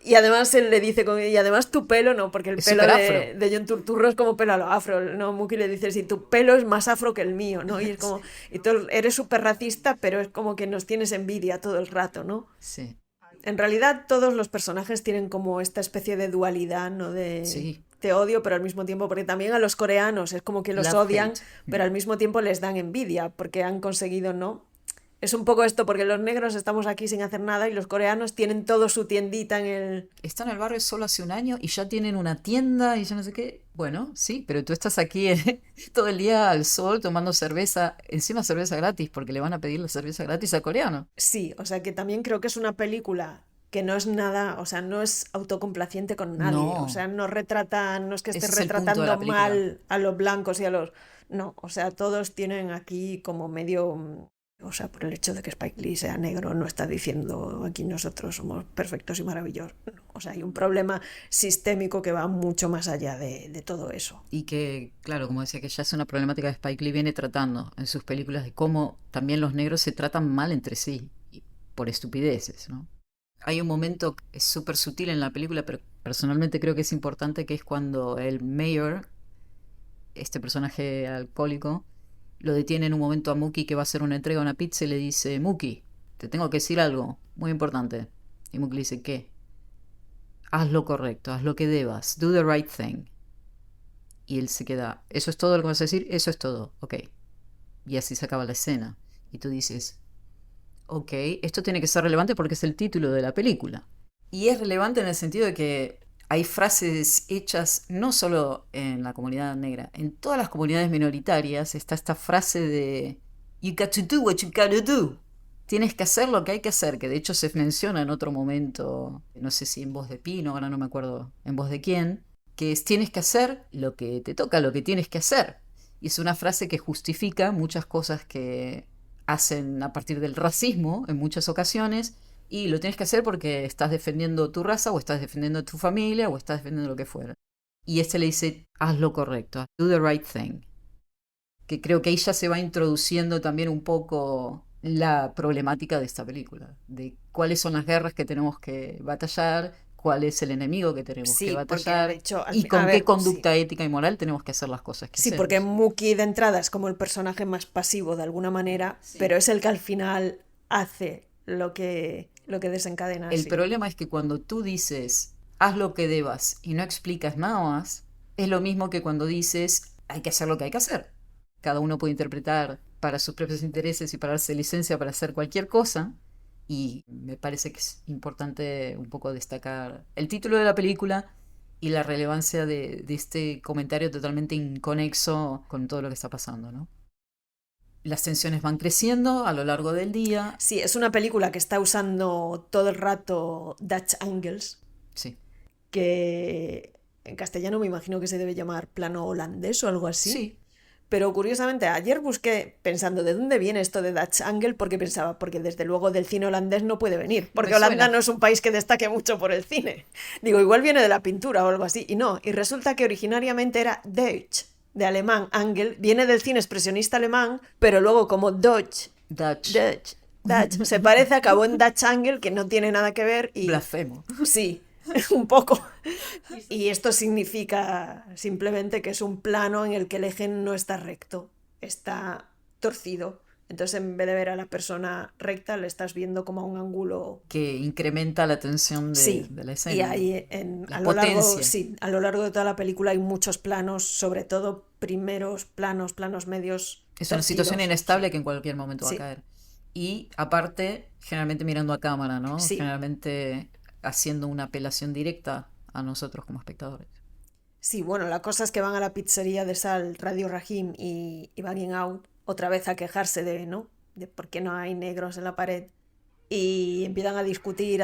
Y además él le dice, y además tu pelo no, porque el es pelo de John Turturro es como pelo a lo afro, ¿no? Mookie le dice, si tu pelo es más afro que el mío, ¿no? Y es como, y tú eres súper racista, pero es como que nos tienes envidia todo el rato, ¿no? Sí. En realidad todos los personajes tienen como esta especie de dualidad, ¿no? Sí. Te odio, pero al mismo tiempo, porque también a los coreanos es como que los Love, odian, hate. pero al mismo tiempo les dan envidia, porque han conseguido, ¿no? Es un poco esto, porque los negros estamos aquí sin hacer nada y los coreanos tienen todo su tiendita en el... Está en el barrio solo hace un año y ya tienen una tienda y ya no sé qué. Bueno, sí, pero tú estás aquí todo el día al sol tomando cerveza, encima cerveza gratis, porque le van a pedir la cerveza gratis a coreano. Sí, o sea que también creo que es una película que no es nada, o sea, no es autocomplaciente con nadie, No. O sea, no es que esté Ese es el punto de la retratando película. mal a los blancos y a los... No, o sea, todos tienen aquí como medio... O sea, por el hecho de que Spike Lee sea negro, no está diciendo aquí nosotros somos perfectos y maravillosos. No, o sea, hay un problema sistémico que va mucho más allá de todo eso. Y que, claro, como decía, que ya es una problemática que Spike Lee viene tratando en sus películas de cómo también los negros se tratan mal entre sí, y por estupideces, ¿no? Hay un momento que es súper sutil en la película, pero personalmente creo que es importante, que es cuando el mayor, este personaje alcohólico, lo detiene en un momento a Mookie, que va a hacer una entrega de una pizza, y le dice, Mookie, te tengo que decir algo muy importante. Y Mookie le dice, ¿qué? Haz lo correcto, haz lo que debas, do the right thing. Y él se queda, ¿eso es todo lo que vas a decir? Eso es todo, ok. Y así se acaba la escena. Y tú dices, ok, esto tiene que ser relevante porque es el título de la película. Y es relevante en el sentido de que hay frases hechas no solo en la comunidad negra, en todas las comunidades minoritarias está esta frase de You got to do what you gotta do. Tienes que hacer lo que hay que hacer, que de hecho se menciona en otro momento, no sé si en voz de Pino, ahora no me acuerdo en voz de quién, que es tienes que hacer lo que te toca, lo que tienes que hacer. Y es una frase que justifica muchas cosas que hacen a partir del racismo en muchas ocasiones, y lo tienes que hacer porque estás defendiendo tu raza, o estás defendiendo tu familia, o estás defendiendo lo que fuera. Y este le dice, haz lo correcto, do the right thing. Que creo que ahí ya se va introduciendo también un poco la problemática de esta película, de cuáles son las guerras que tenemos que batallar, cuál es el enemigo que tenemos Sí, que porque, batallar de hecho, y con a qué ver, conducta ética y moral tenemos que hacer las cosas que Sí, hacemos. porque Mookie de entrada es como el personaje más pasivo de alguna manera, pero es el que al final hace lo que desencadena. El sí. problema es que cuando tú dices haz lo que debas y no explicas nada más, es lo mismo que cuando dices hay que hacer lo que hay que hacer. Cada uno puede interpretar para sus propios intereses y para darse licencia para hacer cualquier cosa, y me parece que es importante un poco destacar el título de la película y la relevancia de este comentario totalmente inconexo con todo lo que está pasando, ¿no? Las tensiones van creciendo a lo largo del día. Sí, es una película que está usando todo el rato Dutch angles, Sí. que en castellano me imagino que se debe llamar plano holandés o algo así. Sí. Pero curiosamente, ayer busqué pensando de dónde viene esto de Dutch Angle, porque pensaba, porque desde luego del cine holandés no puede venir, porque Me Holanda suena. no es un país que destaque mucho por el cine. Digo, igual viene de la pintura o algo así, y no, y resulta que originariamente era Deutsch, de alemán, Angel, viene del cine expresionista alemán, pero luego como Dutch, se parece, acabó en Dutch Angle, que no tiene nada que ver, y Blasfemo. sí, un poco. Y esto significa simplemente que es un plano en el que el eje no está recto, está torcido. Entonces, en vez de ver a la persona recta, le estás viendo como a un ángulo Que incrementa la tensión de la escena. Y ahí la a lo largo, potencia. sí, a lo largo de toda la película hay muchos planos, sobre todo primeros planos medios. Es una torcidos. situación inestable que en cualquier momento va Sí. a caer. Y aparte, generalmente mirando a cámara, ¿no? Sí. Generalmente haciendo una apelación directa a nosotros como espectadores. Sí, bueno, la cosa es que van a la pizzería de Sal, Radio Rahim y Banging Out otra vez a quejarse de por qué no hay negros en la pared. Y empiezan a discutir.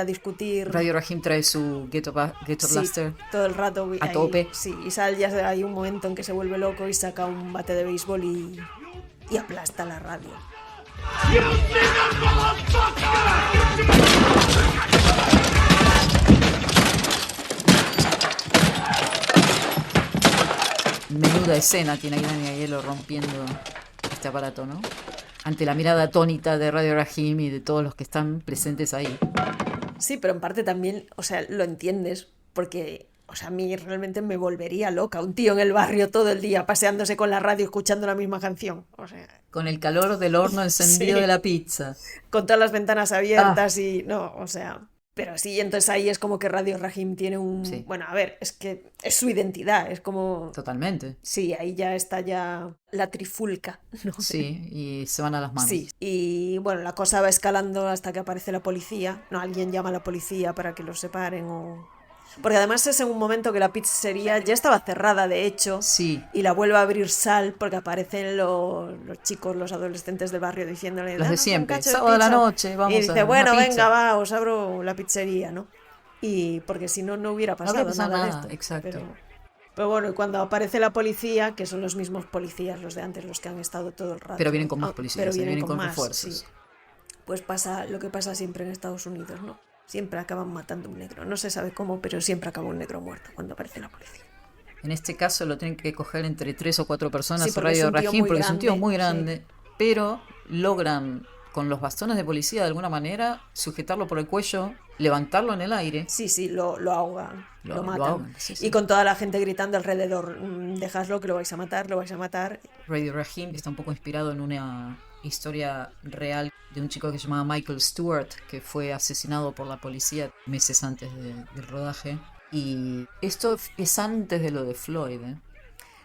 Radio Rahim trae su Ghetto Sí, Blaster todo el rato a tope. Sí, y Sal ya hay un momento en que se vuelve loco y saca un bate de béisbol y aplasta la radio. Menuda escena tiene ahí Dani Aiello rompiendo este aparato, ¿no? Ante la mirada atónita de Radio Rahim y de todos los que están presentes ahí. Sí, pero en parte también, o sea, lo entiendes, porque, o sea, a mí realmente me volvería loca un tío en el barrio todo el día paseándose con la radio escuchando la misma canción, o sea, Con el calor del horno encendido Sí. de la pizza. con todas las ventanas abiertas y no, o sea, pero sí, entonces ahí es como que Radio Rahim tiene un, Sí. bueno, a ver, es que es su identidad, es como, Totalmente. sí, ahí ya está ya la trifulca, ¿no? Sí, y se van a las manos. Sí, y bueno, la cosa va escalando hasta que aparece la policía. No, alguien llama a la policía para que los separen o... Porque además es en un momento que la pizzería ya estaba cerrada, de hecho, Sí, y la vuelve a abrir Sal porque aparecen los chicos, los adolescentes del barrio diciéndole... los de "Danos un siempre. cacho de Sábado a la pizza". noche, vamos Y a dice, una bueno, pizza. venga, va, os abro la pizzería, ¿no? Y porque si no, no hubiera pasado pasado nada de nada, esto. exacto. Pero bueno, y cuando aparece la policía, que son los mismos policías, los de antes, los que han estado todo el rato... Pero vienen con más policías, pero vienen con más, refuerzos. sí. Pues pasa lo que pasa siempre en Estados Unidos, ¿no? Siempre acaban matando un negro. No se sabe cómo, pero siempre acaba un negro muerto cuando aparece la policía. En este caso lo tienen que coger entre 3 o 4 personas, Sí, porque Radio es un tío Rahim, muy porque es un tío grande, muy sí. grande, pero logran con los bastones de policía de alguna manera sujetarlo por el cuello, levantarlo en el aire. Sí, lo ahogan, lo matan. ahogan, sí, sí. Y con toda la gente gritando alrededor, dejadlo que lo vais a matar, lo vais a matar. Radio Rahim está un poco inspirado en una historia real de un chico que se llamaba Michael Stewart, que fue asesinado por la policía meses antes del rodaje. Y esto es antes de lo de Floyd, ¿eh?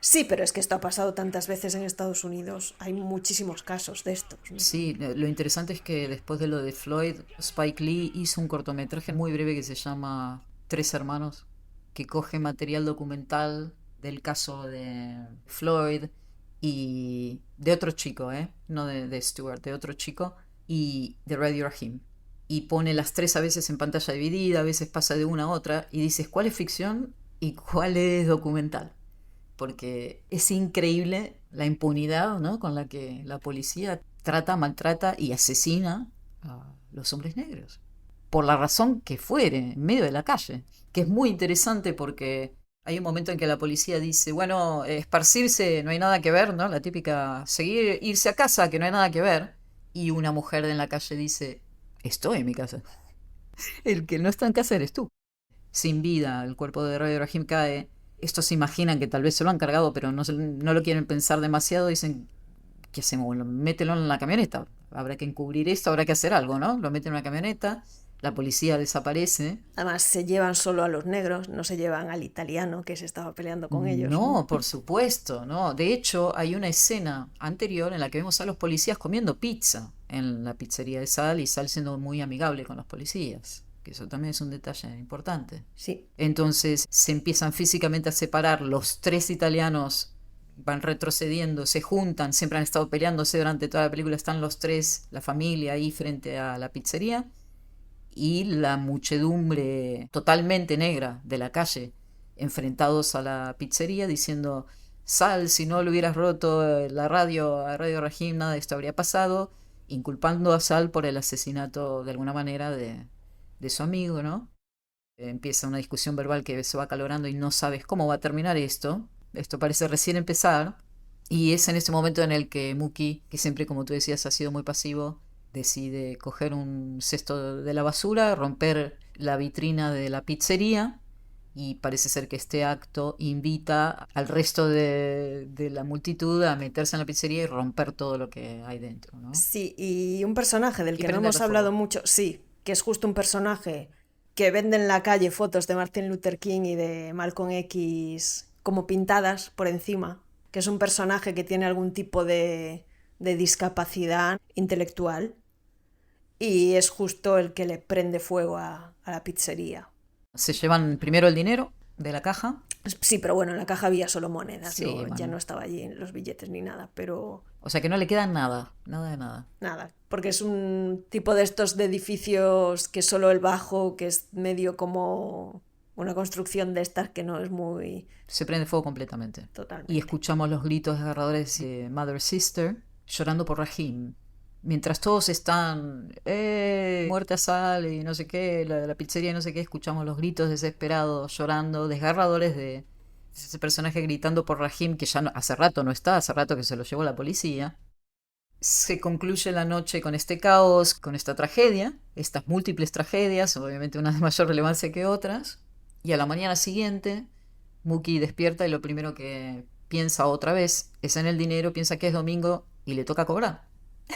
Sí, pero es que esto ha pasado tantas veces en Estados Unidos. Hay muchísimos casos de estos, ¿no? Sí, lo interesante es que después de lo de Floyd, Spike Lee hizo un cortometraje muy breve que se llama Tres Hermanos, que coge material documental del caso de Floyd y de otro chico, no de Stewart, de otro chico, y de Radio Rahim. Y pone las tres a veces en pantalla dividida, a veces pasa de una a otra, y dices cuál es ficción y cuál es documental. Porque es increíble la impunidad, ¿no?, con la que la policía trata, maltrata y asesina a los hombres negros. Por la razón que fuere, en medio de la calle. Que es muy interesante porque hay un momento en que la policía dice, bueno, esparcirse no hay nada que ver, ¿no? La típica, irse a casa que no hay nada que ver. y una mujer en la calle dice, estoy en mi casa. El que no está en casa eres tú. Sin vida, el cuerpo de Radio Rahim cae. Estos se imaginan que tal vez se lo han cargado, pero no lo quieren pensar demasiado. Dicen, ¿qué hacemos? Bueno, mételo en la camioneta. Habrá que encubrir esto, habrá que hacer algo, ¿no? Lo meten en una camioneta, la policía desaparece. Además, se llevan solo a los negros, no se llevan al italiano que se estaba peleando con ellos. No, por supuesto, no. De hecho, hay una escena anterior en la que vemos a los policías comiendo pizza en la pizzería de Sal y Sal siendo muy amigable con los policías. Que eso también es un detalle importante. Sí. Entonces se empiezan físicamente a separar. Los 3 italianos van retrocediendo, se juntan, siempre han estado peleándose durante toda la película. Están los 3, la familia ahí frente a la pizzería. Y la muchedumbre totalmente negra de la calle, enfrentados a la pizzería, diciendo, Sal, si no le hubieras roto la radio a Radio Rahim, nada de esto habría pasado, inculpando a Sal por el asesinato, de alguna manera, de su amigo, ¿no? Empieza una discusión verbal que se va acalorando y no sabes cómo va a terminar esto. Esto parece recién empezar, y es en ese momento en el que Mookie, que siempre, como tú decías, ha sido muy pasivo, decide coger un cesto de la basura, romper la vitrina de la pizzería, y parece ser que este acto invita al resto de la multitud a meterse en la pizzería y romper todo lo que hay dentro, ¿no? Sí, y un personaje del que no hemos hablado mucho, sí, que es justo un personaje que vende en la calle fotos de Martin Luther King y de Malcolm X como pintadas por encima, que es un personaje que tiene algún tipo de discapacidad intelectual, y es justo el que le prende fuego a la pizzería. Se llevan primero el dinero de la caja. Sí, pero bueno, en la caja había solo monedas, sí, ¿no? bueno. Ya no estaba allí los billetes ni nada, pero... O sea que no le queda nada de nada. Nada, porque es un tipo de estos de edificios que solo el bajo, que es medio como una construcción de estas que no es muy... Se prende fuego completamente. Totalmente. Y escuchamos los gritos desgarradores de Mother Sister llorando por Rahim. Mientras todos están, muerte a Sal y no sé qué, la pizzería y no sé qué, escuchamos los gritos desesperados, llorando, desgarradores de ese personaje gritando por Rahim, que ya hace rato no está, hace rato que se lo llevó la policía. Se concluye la noche con este caos, con esta tragedia, estas múltiples tragedias, obviamente unas de mayor relevancia que otras, y a la mañana siguiente Mookie despierta y lo primero que piensa otra vez es en el dinero, piensa que es domingo y le toca cobrar.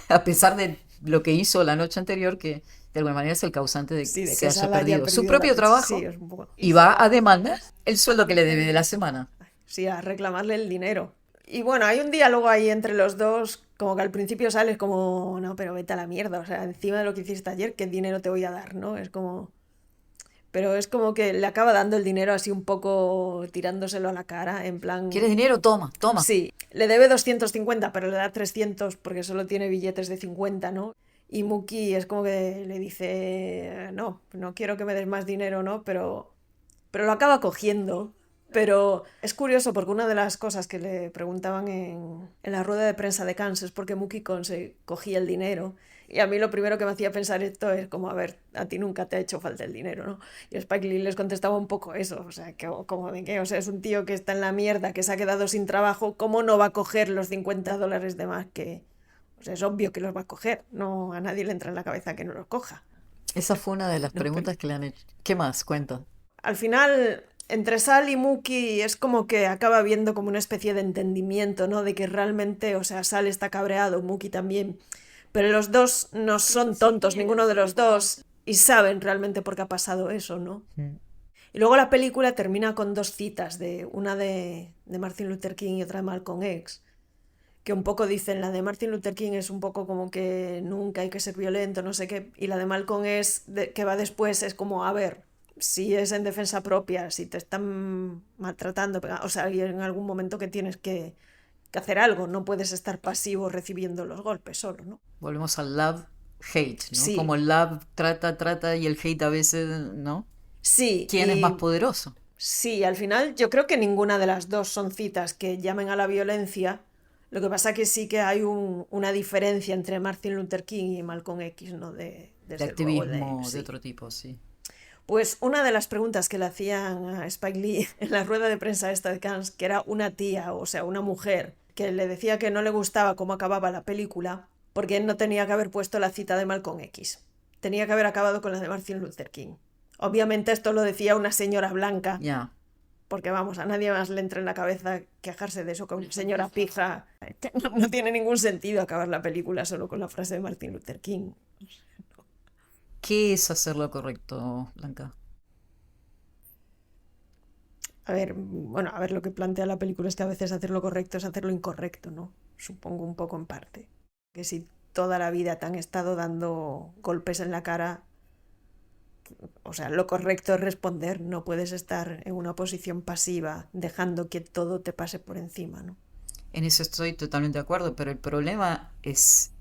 A pesar de lo que hizo la noche anterior, que de alguna manera es el causante de que se haya perdido su propio trabajo, sí, es un poco... y va a demandar el sueldo que le debe de la semana. Sí, a reclamarle el dinero. Y bueno, hay un diálogo ahí entre los dos, como que al principio sales como, no, pero vete a la mierda, o sea, encima de lo que hiciste ayer, ¿qué dinero te voy a dar, no? Es como... Pero es como que le acaba dando el dinero así un poco tirándoselo a la cara, en plan... ¿Quieres dinero? Toma. Sí, le debe 250, pero le da 300 porque solo tiene billetes de 50, ¿no? Y Mookie es como que le dice, no quiero que me des más dinero, ¿no? Pero lo acaba cogiendo. Pero es curioso porque una de las cosas que le preguntaban en la rueda de prensa de Cannes es por qué Mookie cogía el dinero. Y a mí lo primero que me hacía pensar esto es como, a ver, a ti nunca te ha hecho falta el dinero, ¿no? Y Spike Lee les contestaba un poco eso, o sea, como de qué, o sea, es un tío que está en la mierda, que se ha quedado sin trabajo, ¿cómo no va a coger los $50 de más que...? O sea, es obvio que los va a coger, no, a nadie le entra en la cabeza que no los coja. Esa fue una de las preguntas que le han hecho. ¿Qué más? Cuenta. Al final, entre Sal y Mookie es como que acaba viendo como una especie de entendimiento, ¿no? De que realmente, o sea, Sal está cabreado, Mookie también... Pero los dos no son tontos, ninguno de los dos, y saben realmente por qué ha pasado eso, ¿no? Y luego la película termina con 2 citas, una de Martin Luther King y otra de Malcolm X, que un poco dicen, la de Martin Luther King es un poco como que nunca hay que ser violento, no sé qué, y la de Malcolm X, que va después, es como, a ver, si es en defensa propia, si te están maltratando, o sea, hay en algún momento que tienes que hacer algo, no puedes estar pasivo recibiendo los golpes solo, ¿no? Volvemos al love-hate, ¿no? Sí. Como el love trata y el hate a veces, ¿no? Sí. ¿Quién es más poderoso? Sí, al final yo creo que ninguna de las dos son citas que llamen a la violencia. Lo que pasa que sí que hay una diferencia entre Martin Luther King y Malcolm X, ¿no? De activismo de otro tipo, sí. Pues una de las preguntas que le hacían a Spike Lee en la rueda de prensa esta de Cannes, que era una tía, o sea, una mujer, que le decía que no le gustaba cómo acababa la película, porque no tenía que haber puesto la cita de Malcolm X. Tenía que haber acabado con la de Martin Luther King. Obviamente esto lo decía una señora blanca, porque vamos, a nadie más le entra en la cabeza quejarse de eso con una señora pija. No tiene ningún sentido acabar la película solo con la frase de Martin Luther King. ¿Qué es hacer lo correcto, Blanca? A ver, lo que plantea la película es que a veces hacer lo correcto es hacer lo incorrecto, ¿no? Supongo un poco en parte. Que si toda la vida te han estado dando golpes en la cara, o sea, lo correcto es responder, no puedes estar en una posición pasiva dejando que todo te pase por encima, ¿no? En eso estoy totalmente de acuerdo, pero el problema es,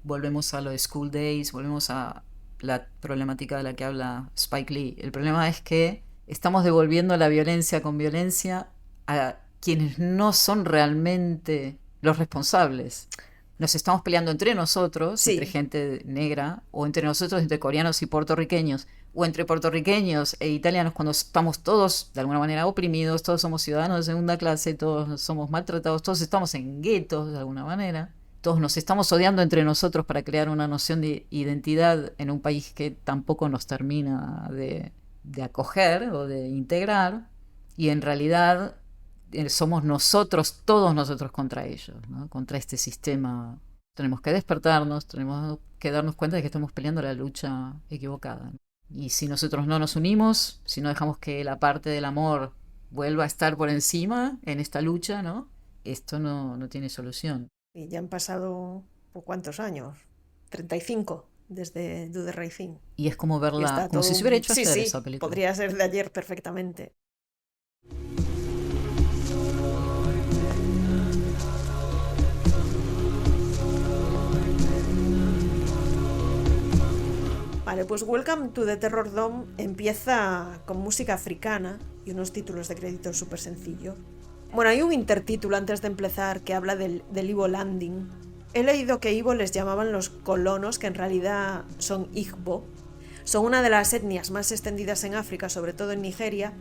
volvemos a lo de School Days, volvemos a la problemática de la que habla Spike Lee. El problema es que estamos devolviendo la violencia con violencia a quienes no son realmente los responsables. Nos estamos peleando entre nosotros, entre gente negra, o entre nosotros, entre coreanos y puertorriqueños, o entre puertorriqueños e italianos, cuando estamos todos de alguna manera oprimidos, todos somos ciudadanos de segunda clase, todos somos maltratados, todos estamos en guetos de alguna manera, todos nos estamos odiando entre nosotros para crear una noción de identidad en un país que tampoco nos termina de acoger o de integrar, y en realidad somos nosotros, todos nosotros contra ellos, ¿no? Contra este sistema. Tenemos que despertarnos, tenemos que darnos cuenta de que estamos peleando la lucha equivocada, ¿no? Y si nosotros no nos unimos, si no dejamos que la parte del amor vuelva a estar por encima en esta lucha, ¿no? Esto no tiene solución. Y ya han pasado, ¿por cuántos años? 35 desde Do the Right Thing. Y es como verla, como si se hubiera hecho hacer esa película. Podría ser de ayer perfectamente. Vale, pues Welcome to the Terror Dome empieza con música africana y unos títulos de crédito súper sencillos. Bueno, hay un intertítulo antes de empezar que habla del Igbo Landing. He leído que Igbo les llamaban los colonos, que en realidad son Igbo. Son una de las etnias más extendidas en África, sobre todo en Nigeria.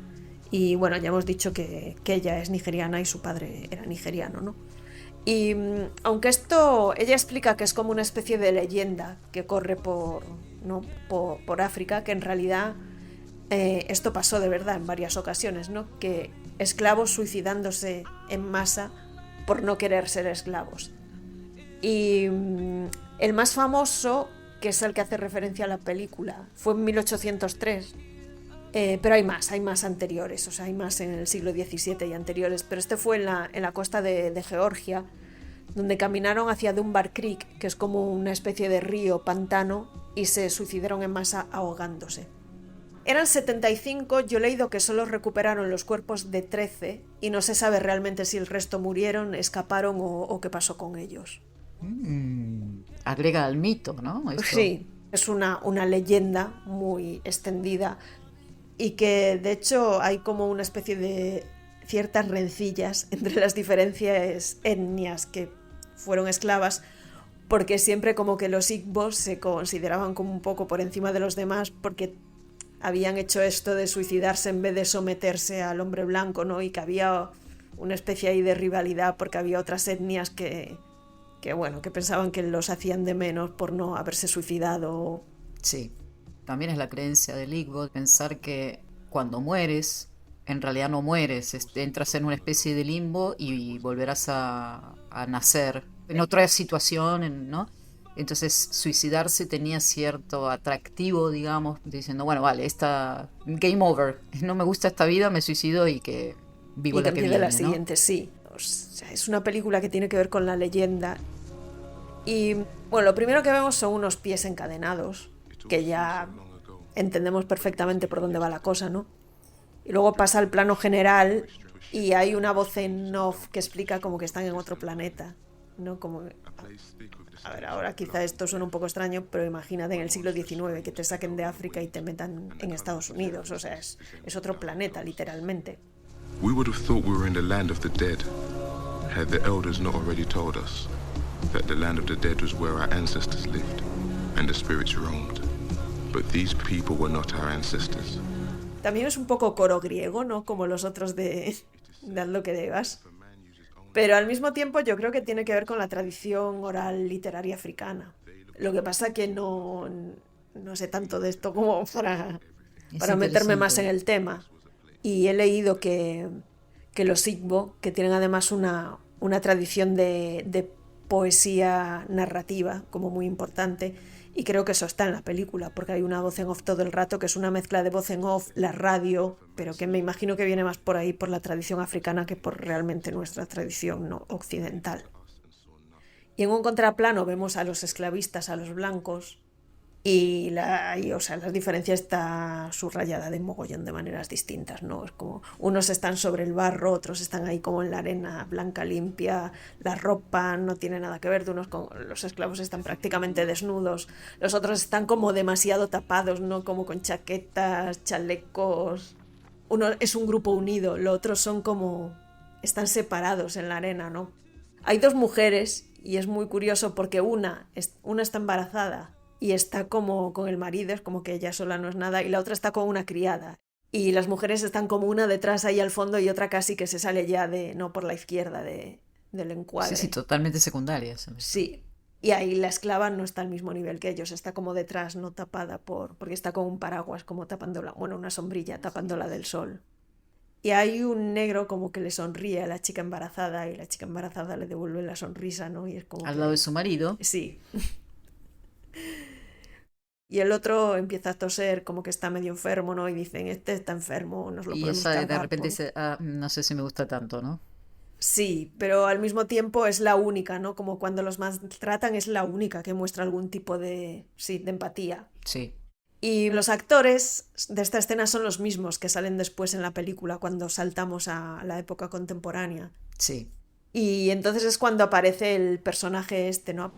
Y bueno, ya hemos dicho que ella es nigeriana y su padre era nigeriano, ¿no? Y aunque ella explica que es como una especie de leyenda que corre por África, que en realidad esto pasó de verdad en varias ocasiones, ¿no? Que esclavos suicidándose en masa por no querer ser esclavos. Y el más famoso, que es el que hace referencia a la película, fue en 1803, pero hay más anteriores, o sea, hay más en el siglo XVII y anteriores, pero este fue en la costa de Georgia, donde caminaron hacia Dunbar Creek, que es como una especie de río pantano, y se suicidaron en masa ahogándose. Eran 75, yo he leído que solo recuperaron los cuerpos de 13 y no se sabe realmente si el resto murieron, escaparon o qué pasó con ellos. Agrega al mito, ¿no? Esto. Sí, es una leyenda muy extendida y que de hecho hay como una especie de ciertas rencillas entre las diferentes etnias que fueron esclavas, porque siempre como que los Igbos se consideraban como un poco por encima de los demás porque habían hecho esto de suicidarse en vez de someterse al hombre blanco, ¿no? Y que había una especie ahí de rivalidad porque había otras etnias que pensaban que los hacían de menos por no haberse suicidado. Sí, también es la creencia del Igbo, pensar que cuando mueres, en realidad no mueres, entras en una especie de limbo y volverás a nacer en otra situación, ¿no? Entonces suicidarse tenía cierto atractivo, digamos, diciendo, bueno, vale, game over, no me gusta esta vida, me suicido y que vivo la que viene, la ¿no? siguiente, sí. O sea, es una película que tiene que ver con la leyenda. Y bueno, lo primero que vemos son unos pies encadenados, que ya entendemos perfectamente por dónde va la cosa, ¿no? Y luego pasa al plano general y hay una voz en off que explica como que están en otro planeta, ¿no? Como, a ver, ahora quizá esto suena un poco extraño, pero imagínate en el siglo XIX que te saquen de África y te metan en Estados Unidos, o sea, es otro planeta, literalmente. We would have thought we were in the land of the dead, had the elders not already told us that the land of the dead was where our ancestors lived and the spirits roamed. But these people were not our ancestors. También es un poco coro griego, ¿no? Como los otros de Haz lo que debas. Pero al mismo tiempo yo creo que tiene que ver con la tradición oral literaria africana. Lo que pasa que no sé tanto de esto como para meterme más en el tema. Y he leído que los Igbo, que tienen además una tradición de poesía narrativa como muy importante, y creo que eso está en la película, porque hay una voz en off todo el rato, que es una mezcla de voz en off, la radio, pero que me imagino que viene más por ahí, por la tradición africana, que por realmente nuestra tradición no occidental. Y en un contraplano vemos a los esclavistas, a los blancos, la diferencia está subrayada de mogollón de maneras distintas, ¿no? Es como unos están sobre el barro, otros están ahí como en la arena blanca limpia, la ropa no tiene nada que ver, los esclavos están prácticamente desnudos, los otros están como demasiado tapados, ¿no? Como con chaquetas, chalecos. Uno es un grupo unido, los otros son como están separados en la arena, ¿no? Hay dos mujeres y es muy curioso porque una está embarazada y está como con el marido, es como que ella sola no es nada, y la otra está con una criada. Y las mujeres están como una detrás ahí al fondo y otra casi que se sale ya por la izquierda del encuadre. Sí, totalmente secundarias. Sí, y ahí la esclava no está al mismo nivel que ellos, está como detrás, no tapada porque está con un paraguas como tapándola, una sombrilla tapándola del sol. Y hay un negro como que le sonríe a la chica embarazada y la chica embarazada le devuelve la sonrisa, ¿no? Y es como al lado de su marido. Sí. Y el otro empieza a toser como que está medio enfermo, ¿no? Y dicen, este está enfermo, nos lo podemos cargar. Y esa de repente dice, no sé si me gusta tanto, ¿no? Sí, pero al mismo tiempo es la única, ¿no? Como cuando los maltratan es la única que muestra algún tipo de empatía. Sí. Y los actores de esta escena son los mismos que salen después en la película cuando saltamos a la época contemporánea. Sí. Y entonces es cuando aparece el personaje ¿no?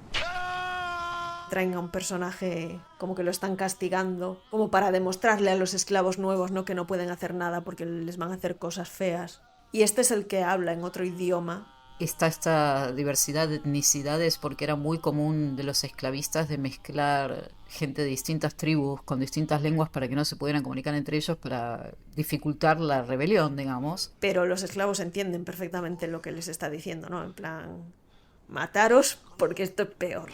Traen a un personaje como que lo están castigando, como para demostrarle a los esclavos nuevos, ¿no? Que no pueden hacer nada porque les van a hacer cosas feas. Y este es el que habla en otro idioma. Está esta diversidad de etnicidades porque era muy común de los esclavistas de mezclar gente de distintas tribus con distintas lenguas para que no se pudieran comunicar entre ellos para dificultar la rebelión, digamos. Pero los esclavos entienden perfectamente lo que les está diciendo, ¿no? En plan, mataros porque esto es peor.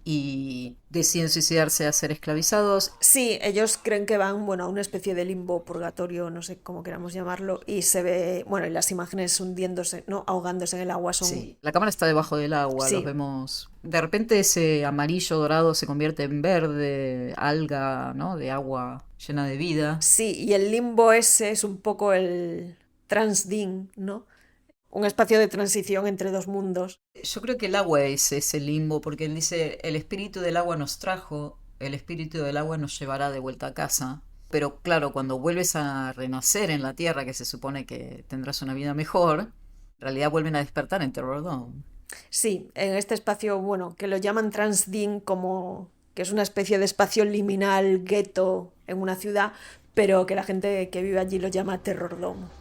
Y deciden suicidarse a ser esclavizados. Sí, ellos creen que van, a una especie de limbo, purgatorio, no sé cómo queramos llamarlo, y se ve, y las imágenes hundiéndose, ¿no? Ahogándose en el agua son... Sí, la cámara está debajo del agua, sí. Los vemos... De repente ese amarillo dorado se convierte en verde, alga, ¿no? De agua llena de vida. Sí, y el limbo ese es un poco el transdin, ¿no? Un espacio de transición entre dos mundos. Yo creo que el agua es ese limbo, porque él dice, el espíritu del agua nos trajo, el espíritu del agua nos llevará de vuelta a casa. Pero claro, cuando vuelves a renacer en la tierra, que se supone que tendrás una vida mejor, en realidad vuelven a despertar en Terror Dome. Sí, en este espacio, que lo llaman Transdin, como que es una especie de espacio liminal, gueto en una ciudad, pero que la gente que vive allí lo llama Terror Dome.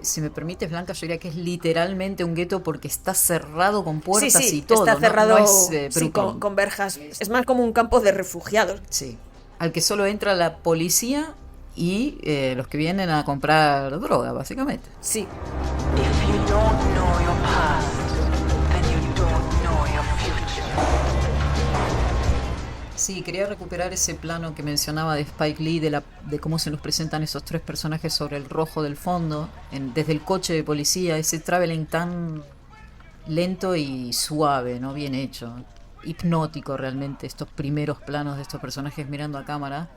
Si me permites, Blanca, yo diría que es literalmente un gueto porque está cerrado con puertas y todo. Está cerrado, no es, con verjas. Es más como un campo de refugiados. Sí, al que solo entra la policía y los que vienen a comprar droga, básicamente. Sí. If you don't know your past, then you don't know your future. Sí, quería recuperar ese plano que mencionaba de Spike Lee, de cómo se nos presentan esos tres personajes sobre el rojo del fondo, desde el coche de policía, ese traveling tan lento y suave, ¿no? Bien hecho, hipnótico realmente, estos primeros planos de estos personajes mirando a cámara.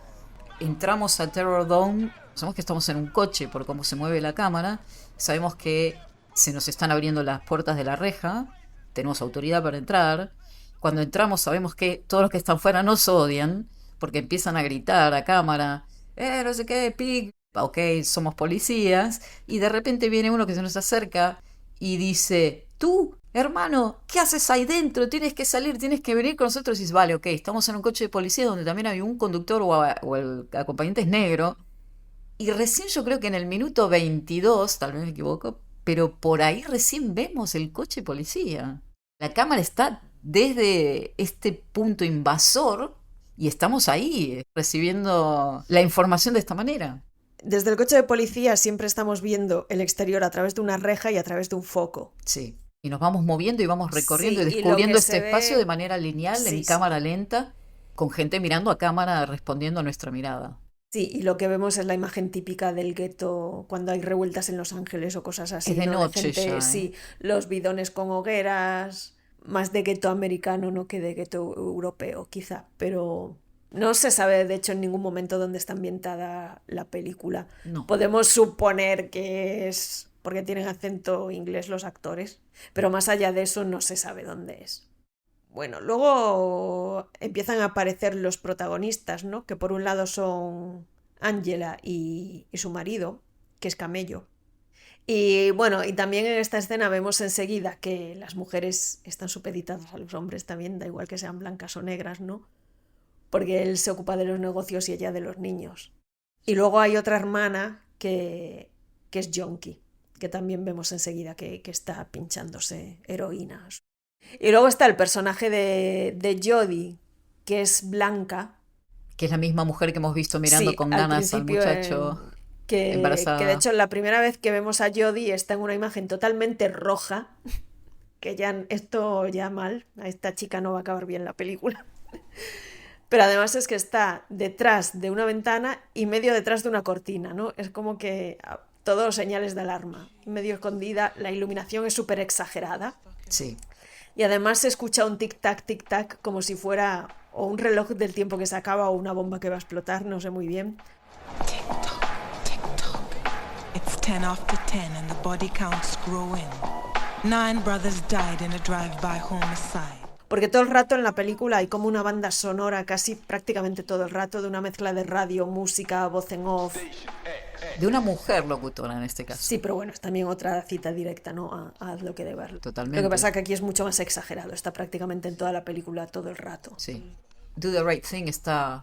Entramos a Terror Dome, sabemos que estamos en un coche por cómo se mueve la cámara, sabemos que se nos están abriendo las puertas de la reja, tenemos autoridad para entrar. Cuando entramos sabemos que todos los que están fuera nos odian porque empiezan a gritar a cámara, no sé qué, pig, ok, somos policías, y de repente viene uno que se nos acerca y dice, tú, hermano, ¿qué haces ahí dentro? Tienes que salir, tienes que venir con nosotros. Y dices, vale, ok, estamos en un coche de policía donde también hay un conductor o el acompañante es negro, y recién yo creo que en el minuto 22, tal vez me equivoco, pero por ahí recién vemos el coche de policía. La cámara está desde este punto invasor y estamos ahí recibiendo la información de esta manera. Desde el coche de policía siempre estamos viendo el exterior a través de una reja y a través de un foco. Sí. Y nos vamos moviendo y vamos recorriendo Sí, y y lo descubriendo que este se ve- espacio de manera lineal, Sí, en sí. cámara lenta, con gente mirando a cámara, respondiendo a nuestra mirada. Sí, y lo que vemos es la imagen típica del gueto cuando hay revueltas en Los Ángeles o cosas así. Es de ¿no? noche gente, ya, ¿eh? Sí, los bidones con hogueras, más de gueto americano, no que de gueto europeo, quizá. Pero no se sabe, de hecho, en ningún momento dónde está ambientada la película. No. Podemos suponer que es porque tienen acento inglés los actores, pero más allá de eso no se sabe dónde es. Bueno, luego empiezan a aparecer los protagonistas, ¿no? Que por un lado son Angela y su marido, que es Camello. Y bueno, y también en esta escena vemos enseguida que las mujeres están supeditadas a los hombres también, da igual que sean blancas o negras, ¿no? Porque él se ocupa de los negocios y ella de los niños. Y luego hay otra hermana que es Yonki, que también vemos enseguida que está pinchándose heroínas. Y luego está el personaje de Jodie, que es blanca. Que es la misma mujer que hemos visto mirando Sí, con al ganas al principio muchacho embarazada. que de hecho la primera vez que vemos a Jodie está en una imagen totalmente roja, que ya esto ya mal, a esta chica no va a acabar bien la película. Pero además es que está detrás de una ventana y medio detrás de una cortina, ¿no? Es como que todos señales de alarma, medio escondida, la iluminación es súper exagerada. Sí. Y además se escucha un tic-tac, como si fuera o un reloj del tiempo que se acaba o una bomba que va a explotar, no sé muy bien. It's 10 after 10 and the body counts growing. 9 brothers died in a drive-by homicide. Porque todo el rato en la película hay como una banda sonora, casi prácticamente todo el rato, de una mezcla de radio, música, voz en off. De una mujer locutora en este caso. Sí, pero bueno, es también otra cita directa, ¿no? A Haz lo que de verlo. Totalmente. Lo que pasa es que aquí es mucho más exagerado, está prácticamente en toda la película todo el rato. Sí. Do the Right Thing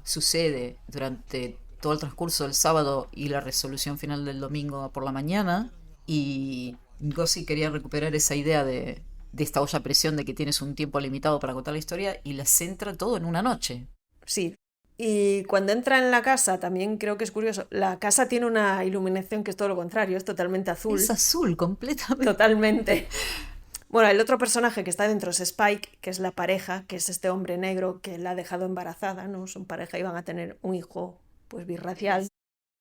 sucede durante todo el transcurso del sábado y la resolución final del domingo por la mañana, y Gossi quería recuperar esa idea de esta olla a presión de que tienes un tiempo limitado para contar la historia y la centra todo en una noche. Sí. Y cuando entra en la casa, también creo que es curioso, la casa tiene una iluminación que es todo lo contrario, es totalmente azul. Es azul, completamente. Totalmente. Bueno, el otro personaje que está dentro es Spike, que es la pareja, que es este hombre negro que la ha dejado embarazada, ¿no? Son pareja y van a tener un hijo, pues, birracial.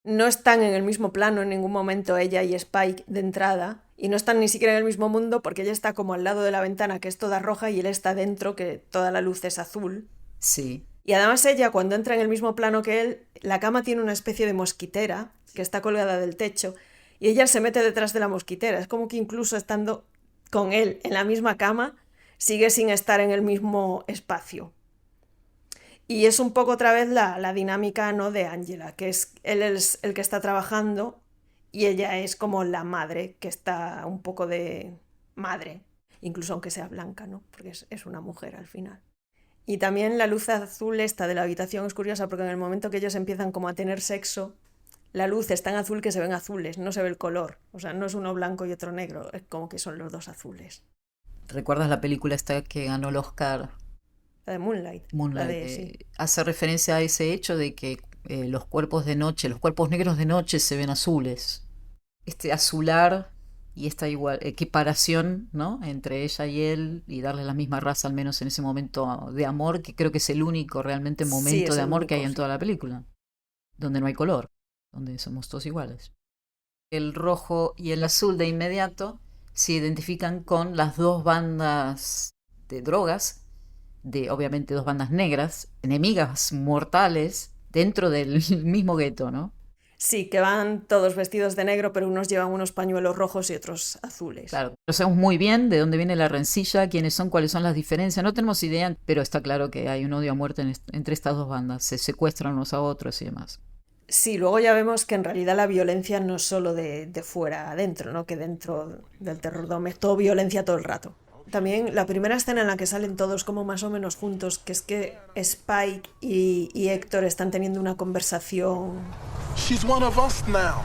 No están en el mismo plano en ningún momento ella y Spike de entrada, y no están ni siquiera en el mismo mundo porque ella está como al lado de la ventana, que es toda roja, y él está dentro, que toda la luz es azul. Sí. Y además ella, cuando entra en el mismo plano que él, la cama tiene una especie de mosquitera que está colgada del techo, y ella se mete detrás de la mosquitera. Es como que incluso estando con él en la misma cama, sigue sin estar en el mismo espacio. Y es un poco otra vez la dinámica, ¿no?, de Angela, que él es el que está trabajando y ella es como la madre, que está un poco de madre, incluso aunque sea blanca, ¿no?, porque es una mujer al final. Y también la luz azul esta de la habitación es curiosa porque en el momento que ellos empiezan como a tener sexo, la luz es tan azul que se ven azules, no se ve el color. O sea, no es uno blanco y otro negro, es como que son los dos azules. ¿Recuerdas la película esta que ganó el Oscar? La de Moonlight. La de, sí. Hace referencia a ese hecho de que los cuerpos de noche, los cuerpos negros de noche se ven azules. Este azular y esta equiparación, ¿no?, entre ella y él, y darle la misma raza al menos en ese momento de amor, que creo que es el único realmente momento de amor que hay en toda la película, donde no hay color, donde somos todos iguales. El rojo y el azul de inmediato se identifican con las dos bandas de drogas, obviamente dos bandas negras, enemigas mortales dentro del mismo gueto, ¿no? Sí, que van todos vestidos de negro, pero unos llevan unos pañuelos rojos y otros azules. Claro, no sabemos muy bien de dónde viene la rencilla, quiénes son, cuáles son las diferencias, no tenemos idea, pero está claro que hay un odio a muerte entre estas dos bandas, se secuestran unos a otros y demás. Sí, luego ya vemos que en realidad la violencia no es solo de fuera a adentro, ¿no?, que dentro del Terror Dome es todo violencia todo el rato. También la primera escena en la que salen todos como más o menos juntos, que es que Spike y Héctor están teniendo una conversación. She's one of us now.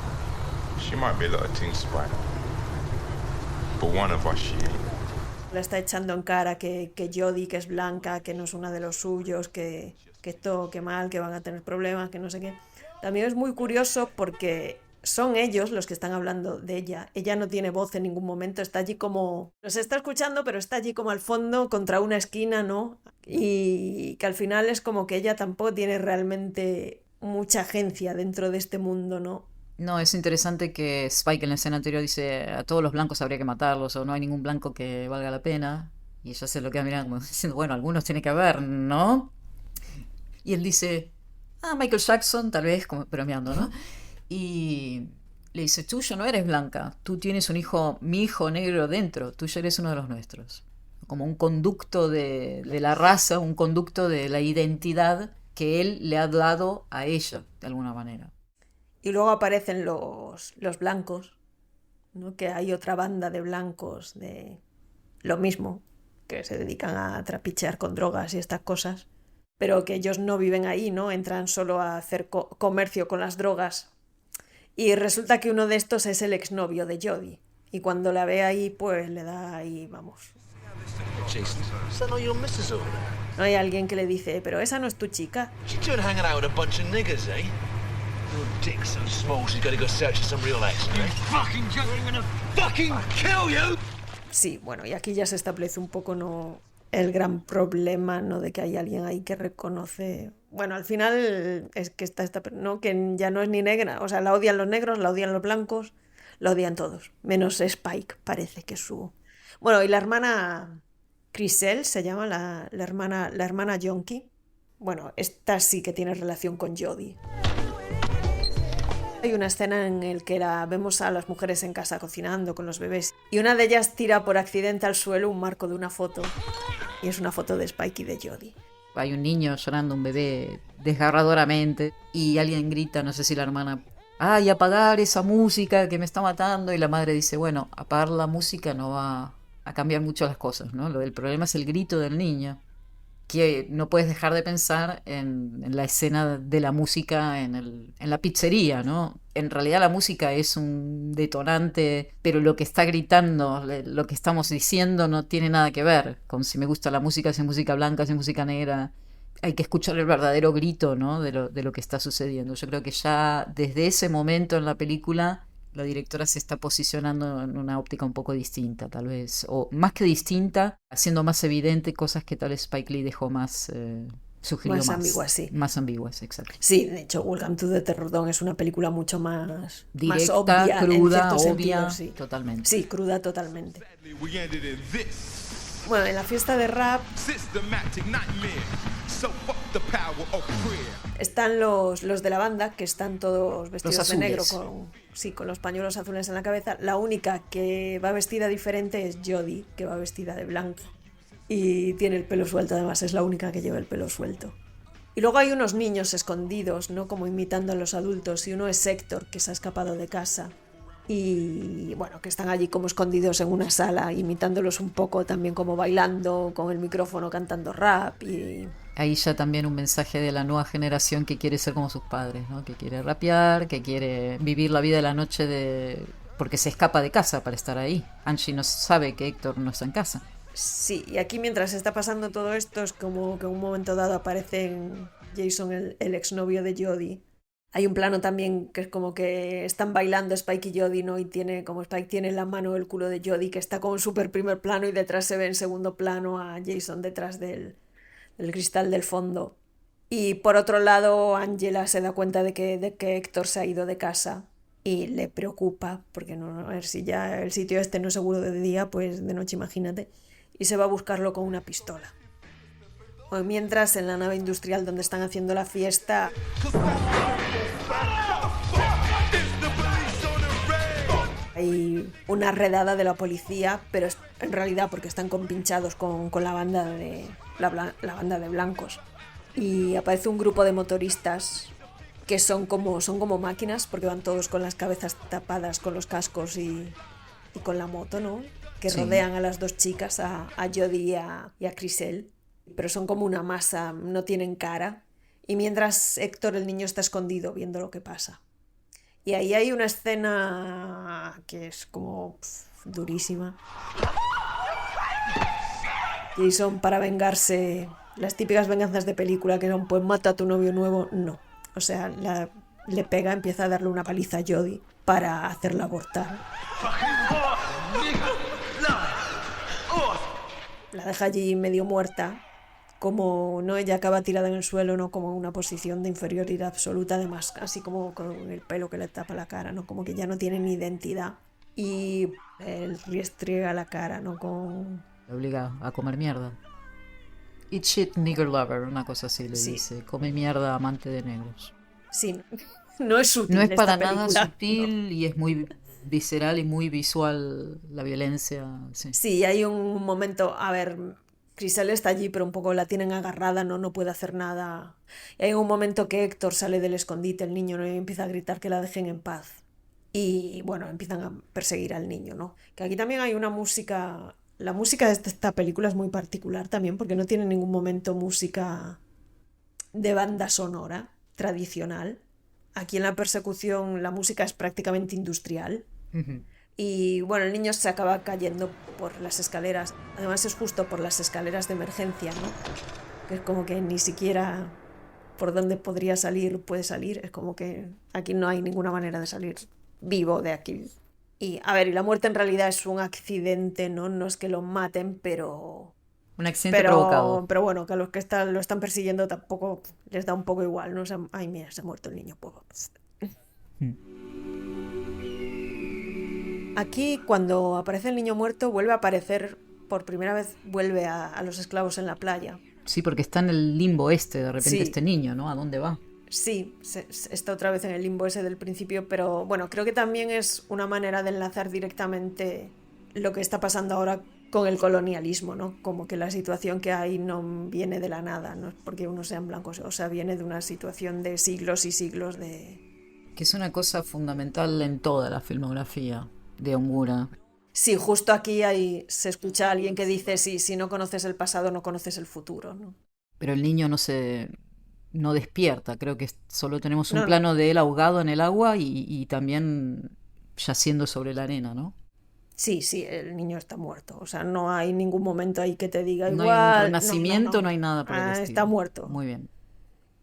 She might be a lot of things, Spike. But one of us she ain't. Le está echando en cara que Jodie, que es blanca, que no es una de los suyos, que esto, que mal, que van a tener problemas, que no sé qué. También es muy curioso porque son ellos los que están hablando de ella. Ella no tiene voz en ningún momento, está allí como... Los está escuchando, pero está allí como al fondo, contra una esquina, ¿no? Y que al final es como que ella tampoco tiene realmente mucha agencia dentro de este mundo, ¿no? No, es interesante que Spike en la escena anterior dice a todos los blancos habría que matarlos o no hay ningún blanco que valga la pena. Y ella se lo queda mirando como diciendo, bueno, algunos tiene que haber, ¿no? Y él dice, Michael Jackson, tal vez, como bromeando, ¿no? Y le dice, tú ya no eres blanca, tú tienes un hijo, mi hijo negro dentro, tú ya eres uno de los nuestros. Como un conducto de la raza, un conducto de la identidad que él le ha dado a ella, de alguna manera. Y luego aparecen los blancos, ¿no? Que hay otra banda de blancos de lo mismo, que se dedican a trapichear con drogas y estas cosas, pero que ellos no viven ahí, ¿no? Entran solo a hacer comercio con las drogas. Y resulta que uno de estos es el exnovio de Jodie. Y cuando la ve ahí, pues le da ahí, vamos. No hay alguien que le dice, pero esa no es tu chica. Sí, bueno, y aquí ya se establece un poco, ¿no?, el gran problema, ¿no?, de que hay alguien ahí que reconoce... Bueno, al final es que está ¿no?, que ya no es ni negra. O sea, la odian los negros, la odian los blancos, la odian todos. Menos Spike, parece que es su... Bueno, y la hermana Chriselle se llama, la hermana Yonki. Bueno, esta sí que tiene relación con Jodie. Hay una escena en la que vemos a las mujeres en casa cocinando con los bebés y una de ellas tira por accidente al suelo un marco de una foto y es una foto de Spike y de Jodie. Hay un niño llorando, un bebé desgarradoramente y alguien grita, no sé si la hermana, ¡ay, apagar esa música que me está matando! Y la madre dice, bueno, apagar la música no va a cambiar mucho las cosas, ¿no? El problema es el grito del niño, que no puedes dejar de pensar en la escena de la música en la pizzería, ¿no? En realidad la música es un detonante, pero lo que está gritando, lo que estamos diciendo no tiene nada que ver con si me gusta la música, si es música blanca, si es música negra. Hay que escuchar el verdadero grito, ¿no?, de lo que está sucediendo. Yo creo que ya desde ese momento en la película la directora se está posicionando en una óptica un poco distinta, tal vez, o más que distinta, haciendo más evidente cosas que tal vez Spike Lee dejó más sugirió más ambiguas, sí. Más ambiguas, exacto. Sí, de hecho, Welcome to the Terrordome es una película mucho más directa, más obvia, cruda, en obvia, sentido, sí. Totalmente. Sí, cruda totalmente. Bueno, en la fiesta de rap están los de la banda, que están todos vestidos de negro con los pañuelos azules en la cabeza. La única que va vestida diferente es Jodie, que va vestida de blanco y tiene el pelo suelto, además es la única que lleva el pelo suelto. Y luego hay unos niños escondidos, ¿no?, como imitando a los adultos, y uno es Héctor, que se ha escapado de casa. Y bueno, que están allí como escondidos en una sala, imitándolos un poco, también como bailando con el micrófono, cantando rap. Y ahí ya también un mensaje de la nueva generación que quiere ser como sus padres, ¿no?, que quiere rapear, que quiere vivir la vida de la noche porque se escapa de casa para estar ahí. Angie no sabe que Héctor no está en casa. Sí, y aquí mientras está pasando todo esto es como que en un momento dado aparece Jason, el exnovio de Jodie. Hay un plano también que es como que están bailando Spike y Jodie, ¿no? Y como Spike tiene en la mano el culo de Jodie, que está como en súper primer plano, y detrás se ve en segundo plano a Jason detrás del cristal del fondo. Y por otro lado, Angela se da cuenta de que Héctor se ha ido de casa y le preocupa, porque no, a ver, si ya el sitio este no es seguro de día, pues de noche imagínate, y se va a buscarlo con una pistola. O mientras, en la nave industrial donde están haciendo la fiesta, hay una redada de la policía, pero es en realidad porque están compinchados con la banda de blancos. Y aparece un grupo de motoristas que son como máquinas, porque van todos con las cabezas tapadas con los cascos y con la moto, ¿no?, que sí, rodean a las dos chicas, a Jodie y a Chriselle. Pero son como una masa, no tienen cara. Y mientras Héctor, el niño, está escondido viendo lo que pasa. Y ahí hay una escena que es como durísima. Jason, para vengarse, las típicas venganzas de película que son, pues mata a tu novio nuevo, no. O sea, le pega, empieza a darle una paliza a Jodie para hacerla abortar. La deja allí medio muerta, como no, ella acaba tirada en el suelo, no, como en una posición de inferioridad absoluta, además así como con el pelo que le tapa la cara, no, como que ya no tiene ni identidad, y él riestriega la cara, no, con... Le obliga a comer mierda. Eat shit, nigger lover, una cosa así le Sí. dice. Come mierda, amante de negros. Sí, no es sutil. No es esta para nada película, sutil, no. y es muy visceral y muy visual la violencia. Sí. Sí, hay un momento, a ver, Crisel está allí, pero un poco la tienen agarrada, no puede hacer nada. Y hay un momento que Héctor sale del escondite, el niño, ¿no? Y empieza a gritar que la dejen en paz. Y bueno, empiezan a perseguir al niño, ¿no? Que aquí también hay una música... La música de esta película es muy particular también, porque no tiene en ningún momento música de banda sonora tradicional. Aquí en la persecución la música es prácticamente industrial. Ujú. Y bueno, el niño se acaba cayendo por las escaleras. Además es justo por las escaleras de emergencia, ¿no? Que es como que ni siquiera por donde podría salir puede salir. Es como que aquí no hay ninguna manera de salir vivo de aquí. Y a ver, y la muerte en realidad es un accidente, ¿no? No es que lo maten, pero... Un accidente provocado. Pero bueno, que a los que lo están persiguiendo tampoco les da un poco igual, ¿no? O sea, ay, mira, se ha muerto el niño, pues. Aquí, cuando aparece el niño muerto, vuelve a aparecer, por primera vez, vuelve a los esclavos en la playa. Sí, porque está en el limbo de repente Sí. este niño, ¿no? ¿A dónde va? Sí, está otra vez en el limbo ese del principio, pero bueno, creo que también es una manera de enlazar directamente lo que está pasando ahora con el colonialismo, ¿no? Como que la situación que hay no viene de la nada, no es porque unos sean blancos, o sea, viene de una situación de siglos y siglos de... Que es una cosa fundamental en toda la filmografía de Ongura. Sí, justo aquí se escucha a alguien que dice, sí, si no conoces el pasado, no conoces el futuro, ¿no? Pero el niño no despierta, creo que solo tenemos un No, plano de él ahogado en el agua y también yaciendo sobre la arena, ¿no? Sí, el niño está muerto, o sea, no hay ningún momento ahí que te diga No igual... hay un renacimiento, no hay nada por el estilo. Está muerto. Muy bien.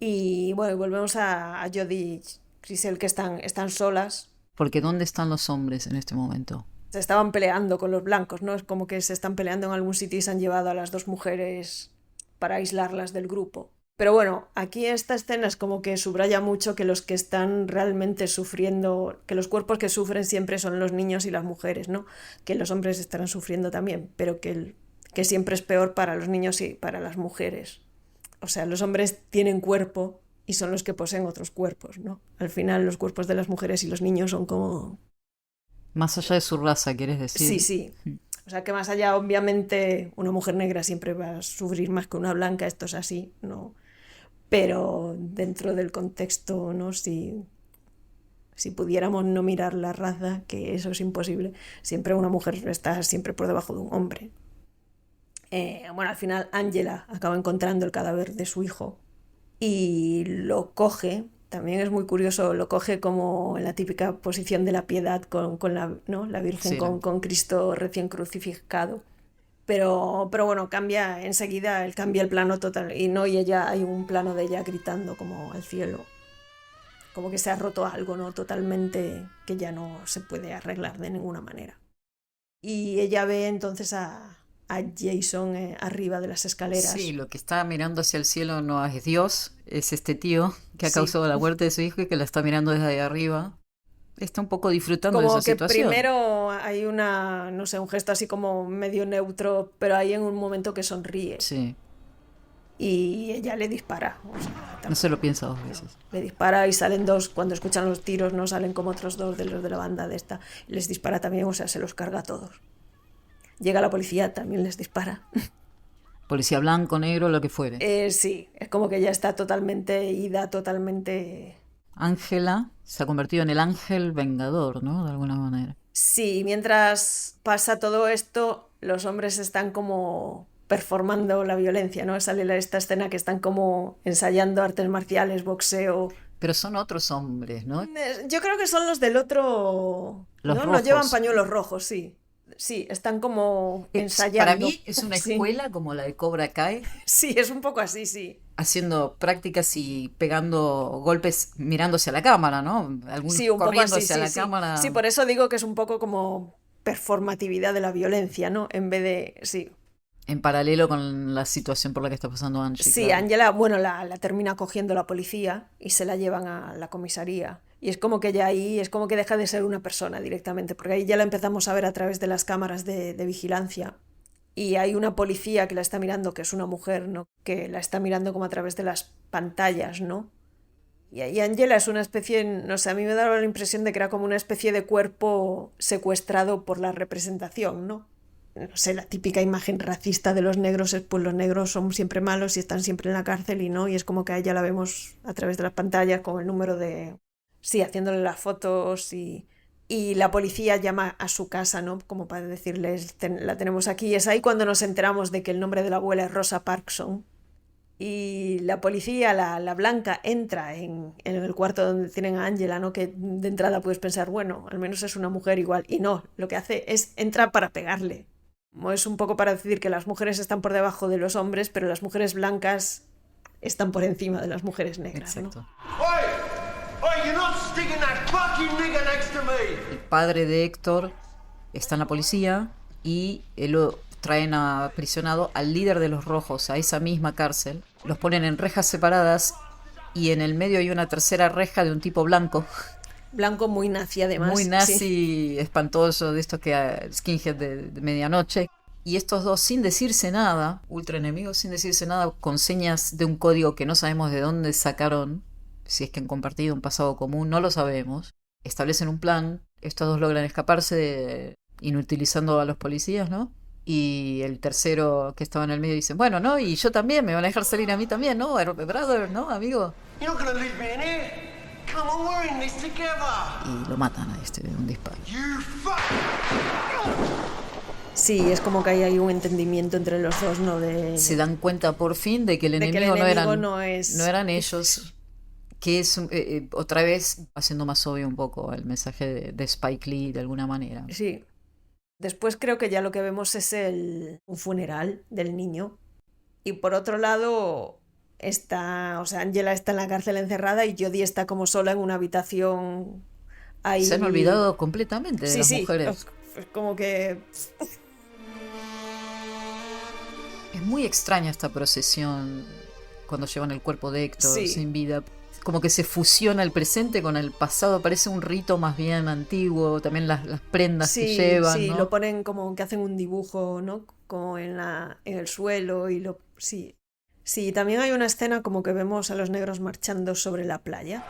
Y bueno, volvemos a Jodie y Crisel, que están solas. Porque ¿dónde están los hombres en este momento? Se estaban peleando con los blancos, ¿no? Es como que se están peleando en algún sitio y se han llevado a las dos mujeres para aislarlas del grupo. Pero bueno, aquí esta escena es como que subraya mucho que los que están realmente sufriendo, que los cuerpos que sufren siempre son los niños y las mujeres, ¿no? Que los hombres estarán sufriendo también, pero que siempre es peor para los niños y para las mujeres. O sea, los hombres tienen cuerpo y son los que poseen otros cuerpos, ¿no? Al final los cuerpos de las mujeres y los niños son como... Más allá de su raza, ¿quieres decir? Sí. O sea, que más allá, obviamente, una mujer negra siempre va a sufrir más que una blanca, esto es así, ¿no? Pero dentro del contexto, ¿no? Si pudiéramos no mirar la raza, que eso es imposible, siempre una mujer está siempre por debajo de un hombre. Bueno, al final Angela acaba encontrando el cadáver de su hijo y lo coge, también es muy curioso, lo coge como en la típica posición de la piedad con la, ¿no? La Virgen Sí. con Cristo recién crucificado. Pero bueno, enseguida cambia el plano total y ella hay un plano de ella gritando como al cielo, como que se ha roto algo, ¿no? Totalmente, que ya no se puede arreglar de ninguna manera. Y ella ve entonces a Jason arriba de las escaleras. Sí, lo que está mirando hacia el cielo no es Dios, es este tío que ha Sí. causado la muerte de su hijo y que la está mirando desde ahí arriba. Está un poco disfrutando Como de esa que situación. primero hay no sé, un gesto así como medio neutro, pero hay en un momento que sonríe. Sí, Y ella le dispara. O sea, no se lo piensa dos veces. le dispara y salen dos, cuando escuchan los tiros, no salen como otros dos de los de la banda de esta. Les dispara también, o sea, se los carga a todos. Llega la policía, también les dispara. Policía blanco, negro, lo que fuere. Sí, es como que ya está totalmente ida, totalmente... Ángela se ha convertido en el ángel vengador, ¿no? De alguna manera. Sí, mientras pasa todo esto, los hombres están como performando la violencia, ¿no? Sale esta escena que están como ensayando artes marciales, boxeo. Pero son otros hombres, ¿no? Yo creo que son los del otro... Los ¿no? rojos. Nos llevan pañuelos rojos, sí. Sí, están como ensayando. Para mí es una Sí. escuela como la de Cobra Kai, Sí, es un poco así, sí. haciendo prácticas y pegando golpes mirando hacia la cámara, ¿no? Algunos Sí, un poco corriendo así, hacia sí, la sí. cámara. Sí, por eso digo que es un poco como performatividad de la violencia, ¿no? En vez de... Sí, En paralelo con la situación por la que está pasando Angie. sí, claro. Angela, bueno, la termina cogiendo la policía y se la llevan a la comisaría. Y es como que ya ahí, es como que deja de ser una persona directamente, porque ahí ya la empezamos a ver a través de las cámaras de vigilancia. Y hay una policía que la está mirando, que es una mujer, ¿no? Que la está mirando como a través de las pantallas, ¿no? Y ahí Angela es una especie, no sé, a mí me daba la impresión de que era como una especie de cuerpo secuestrado por la representación, ¿no? No sé, la típica imagen racista de los negros es pues los negros son siempre malos y están siempre en la cárcel y no, y es como que a ella la vemos a través de las pantallas con el número de... Sí, haciéndole las fotos y la policía llama a su casa, ¿no? Como para decirles, la tenemos aquí. Y es ahí cuando nos enteramos de que el nombre de la abuela es Rosa Parkson. Y la policía, la blanca, entra en el cuarto donde tienen a Angela, ¿no? Que de entrada puedes pensar, bueno, al menos es una mujer igual. Y no, lo que hace es entra para pegarle. Es un poco para decir que las mujeres están por debajo de los hombres, pero las mujeres blancas están por encima de las mujeres negras, ¿no? Exacto. Hey, you're not sticking that fucking nigger next to me! El padre de Héctor está en la policía y él lo traen aprisionado al líder de los rojos a esa misma cárcel. Los ponen en rejas separadas y en el medio hay una tercera reja de un tipo blanco. Blanco muy nazi además. Muy nazi, sí. espantoso, de estos que skinhead de medianoche. Y estos dos, sin decirse nada, ultra enemigos, sin decirse nada, con señas de un código que no sabemos de dónde sacaron, si es que han compartido un pasado común, no lo sabemos, establecen un plan, estos dos logran escaparse inutilizando a los policías, ¿no? Y el tercero que estaba en el medio dice, bueno, ¿no? Y yo también, me van a dejar salir a mí también, ¿no? Brother, ¿no, amigo? You're not gonna leave me in here! Come on, we're in this together! Y lo matan a este de un disparo. You fuck! Sí, es como que hay un entendimiento entre los dos, ¿no? Se dan cuenta por fin de que el enemigo, no eran ellos. Que es otra vez haciendo más obvio un poco el mensaje de Spike Lee de alguna manera. Sí. Después creo que ya lo que vemos es un funeral del niño. Y por otro lado Angela está en la cárcel encerrada y Jodie está como sola en una habitación ahí. Se han olvidado completamente de las mujeres. Es como que... Es muy extraña esta procesión cuando llevan el cuerpo de Héctor sin vida. Como que se fusiona el presente con el pasado, parece un rito más bien antiguo, también las prendas que llevan, sí, ¿no? lo ponen como que hacen un dibujo, ¿no? Como en el suelo y sí. Sí, también hay una escena como que vemos a los negros marchando sobre la playa,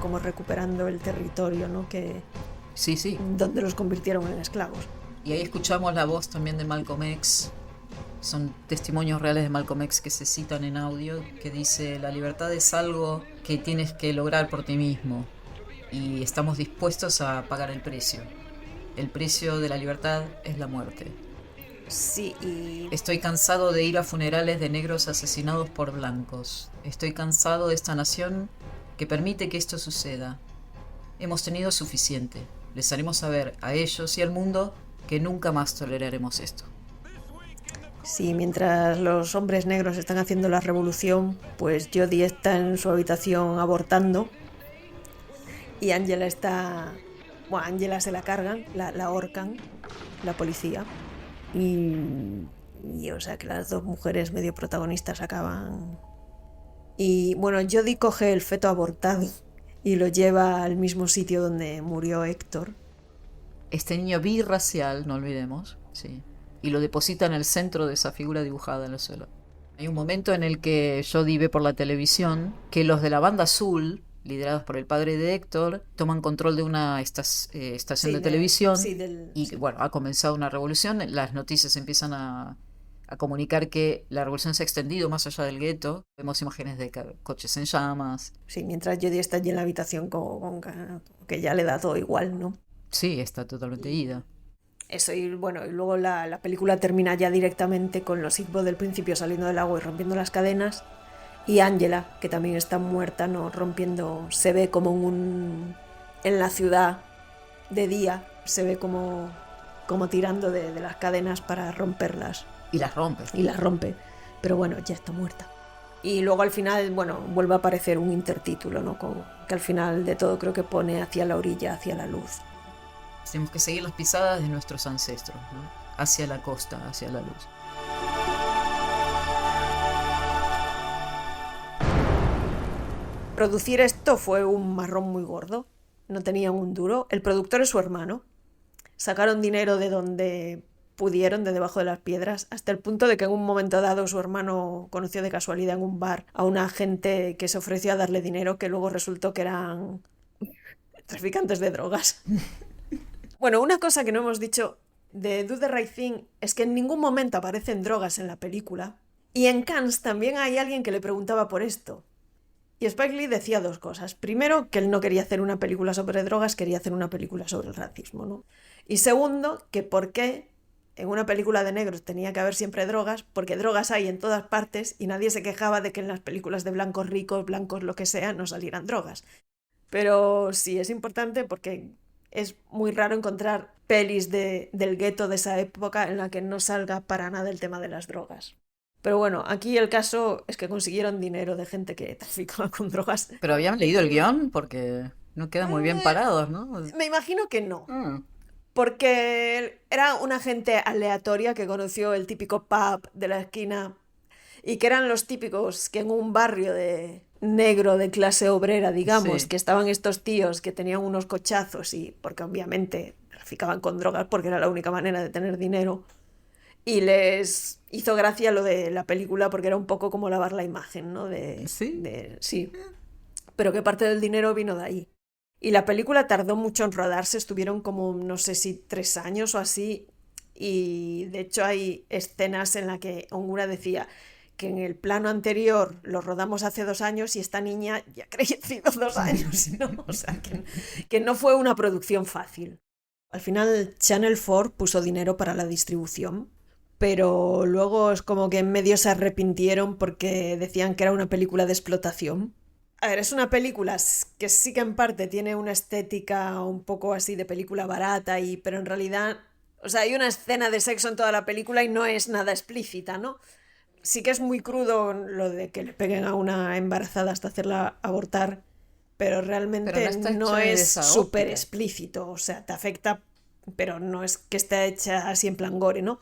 como recuperando el territorio, ¿no? Sí. Donde los convirtieron en esclavos. Y ahí escuchamos la voz también de Malcolm X. Son testimonios reales de Malcolm X que se citan en audio, que dice: la libertad es algo que tienes que lograr por ti mismo y estamos dispuestos a pagar el precio. El precio de la libertad es la muerte. Sí, y... Estoy cansado de ir a funerales de negros asesinados por blancos. Estoy cansado de esta nación que permite que esto suceda. Hemos tenido suficiente. Les haremos saber a ellos y al mundo que nunca más toleraremos esto. Sí, mientras los hombres negros están haciendo la revolución, pues Jodie está en su habitación abortando y Angela está... Bueno, Angela se la cargan, la ahorcan, la policía, y o sea que las dos mujeres medio protagonistas acaban... Y bueno, Jodie coge el feto abortado y lo lleva al mismo sitio donde murió Héctor. Este niño birracial, no olvidemos, sí, y lo deposita en el centro de esa figura dibujada en el suelo. Hay un momento en el que Jodie ve por la televisión que los de la banda azul, liderados por el padre de Héctor, toman control de una estación de televisión y bueno, ha comenzado una revolución. Las noticias empiezan a comunicar que la revolución se ha extendido más allá del gueto. Vemos imágenes de coches en llamas. Sí, mientras Jodie está allí en la habitación con que ya le da todo igual, ¿no? Sí, está totalmente ida. Eso, y bueno, y luego la película termina ya directamente con los hijos del principio saliendo del agua y rompiendo las cadenas, y Angela, que también está muerta, ¿no? Rompiendo, se ve como en la ciudad de día, se ve como tirando de las cadenas para romperlas. Y las rompe. Y las rompe. Pero bueno, ya está muerta. Y luego al final, bueno, vuelve a aparecer un intertítulo, ¿no? Que al final de todo creo que pone hacia la orilla, hacia la luz. Tenemos que seguir las pisadas de nuestros ancestros, ¿no? Hacia la costa, hacia la luz. Producir esto fue un marrón muy gordo. No tenían un duro. El productor es su hermano. Sacaron dinero de donde pudieron, de debajo de las piedras, hasta el punto de que en un momento dado su hermano conoció de casualidad en un bar a una gente que se ofreció a darle dinero, que luego resultó que eran traficantes de drogas. Bueno, una cosa que no hemos dicho de Do the Right Thing es que en ningún momento aparecen drogas en la película. Y en Cannes también hay alguien que le preguntaba por esto. Y Spike Lee decía dos cosas. Primero, que él no quería hacer una película sobre drogas, quería hacer una película sobre el racismo, ¿no? Y segundo, que por qué en una película de negros tenía que haber siempre drogas, porque drogas hay en todas partes y nadie se quejaba de que en las películas de blancos ricos, blancos lo que sea, no salieran drogas. Pero sí es importante porque es muy raro encontrar pelis del gueto de esa época en la que no salga para nada el tema de las drogas. Pero bueno, aquí el caso es que consiguieron dinero de gente que traficaba con drogas. Pero habían leído el guión porque no quedan muy bien parados, ¿no? Me imagino que no. Porque era una gente aleatoria que conoció el típico pub de la esquina y que eran los típicos que en un barrio de negro de clase obrera, digamos, Sí. que estaban estos tíos que tenían unos cochazos y porque obviamente traficaban con drogas porque era la única manera de tener dinero. Y les hizo gracia lo de la película porque era un poco como lavar la imagen, ¿no? Sí. Pero que parte del dinero vino de ahí. Y la película tardó mucho en rodarse, estuvieron como, no sé si 3 años o así. Y de hecho hay escenas en las que Ongura decía que en el plano anterior lo rodamos hace 2 años y esta niña ya ha crecido 2 años, ¿no? O sea, que no fue una producción fácil. Al final Channel 4 puso dinero para la distribución, pero luego es como que en medio se arrepintieron porque decían que era una película de explotación. A ver, es una película que sí que en parte tiene una estética un poco así de película barata, pero en realidad, o sea, hay una escena de sexo en toda la película y no es nada explícita, ¿no? Sí que es muy crudo lo de que le peguen a una embarazada hasta hacerla abortar, pero realmente Pero no no está hecha de es esa súper óptica. explícito, o sea, te afecta, pero no es que esté hecha así en plan gore, ¿no?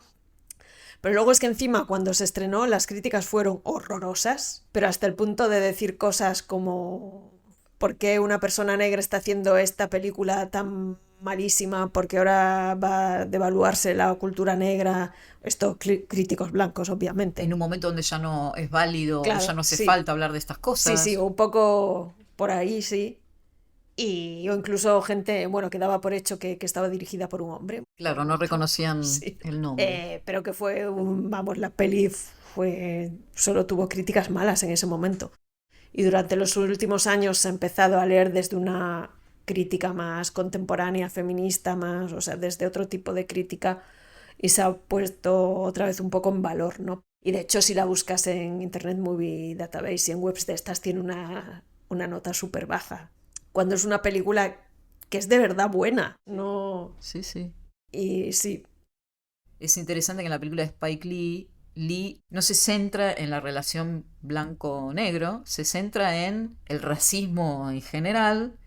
Pero luego es que encima cuando se estrenó las críticas fueron horrorosas, pero hasta el punto de decir cosas como ¿por qué una persona negra está haciendo esta película tan malísima? Porque ahora va a devaluarse la cultura negra. Estos críticos blancos, obviamente. En un momento donde ya no es válido, Claro, ya no hace sí. falta hablar de estas cosas. Sí, un poco por ahí, sí. O incluso gente, bueno, que daba por hecho que estaba dirigida por un hombre. Claro, no reconocían Sí. el nombre. Pero que fue vamos, la peli solo tuvo críticas malas en ese momento. Y durante los últimos años se ha empezado a leer desde una crítica más contemporánea, feminista, más, o sea, desde otro tipo de crítica, y se ha puesto otra vez un poco en valor, ¿no? Y de hecho, si la buscas en Internet Movie Database y en webs de estas, tiene una nota súper baja. Cuando es una película que es de verdad buena, no... Sí, sí. Y sí. Es interesante que en la película de Spike Lee, Lee no se centra en la relación blanco-negro, se centra en el racismo en general,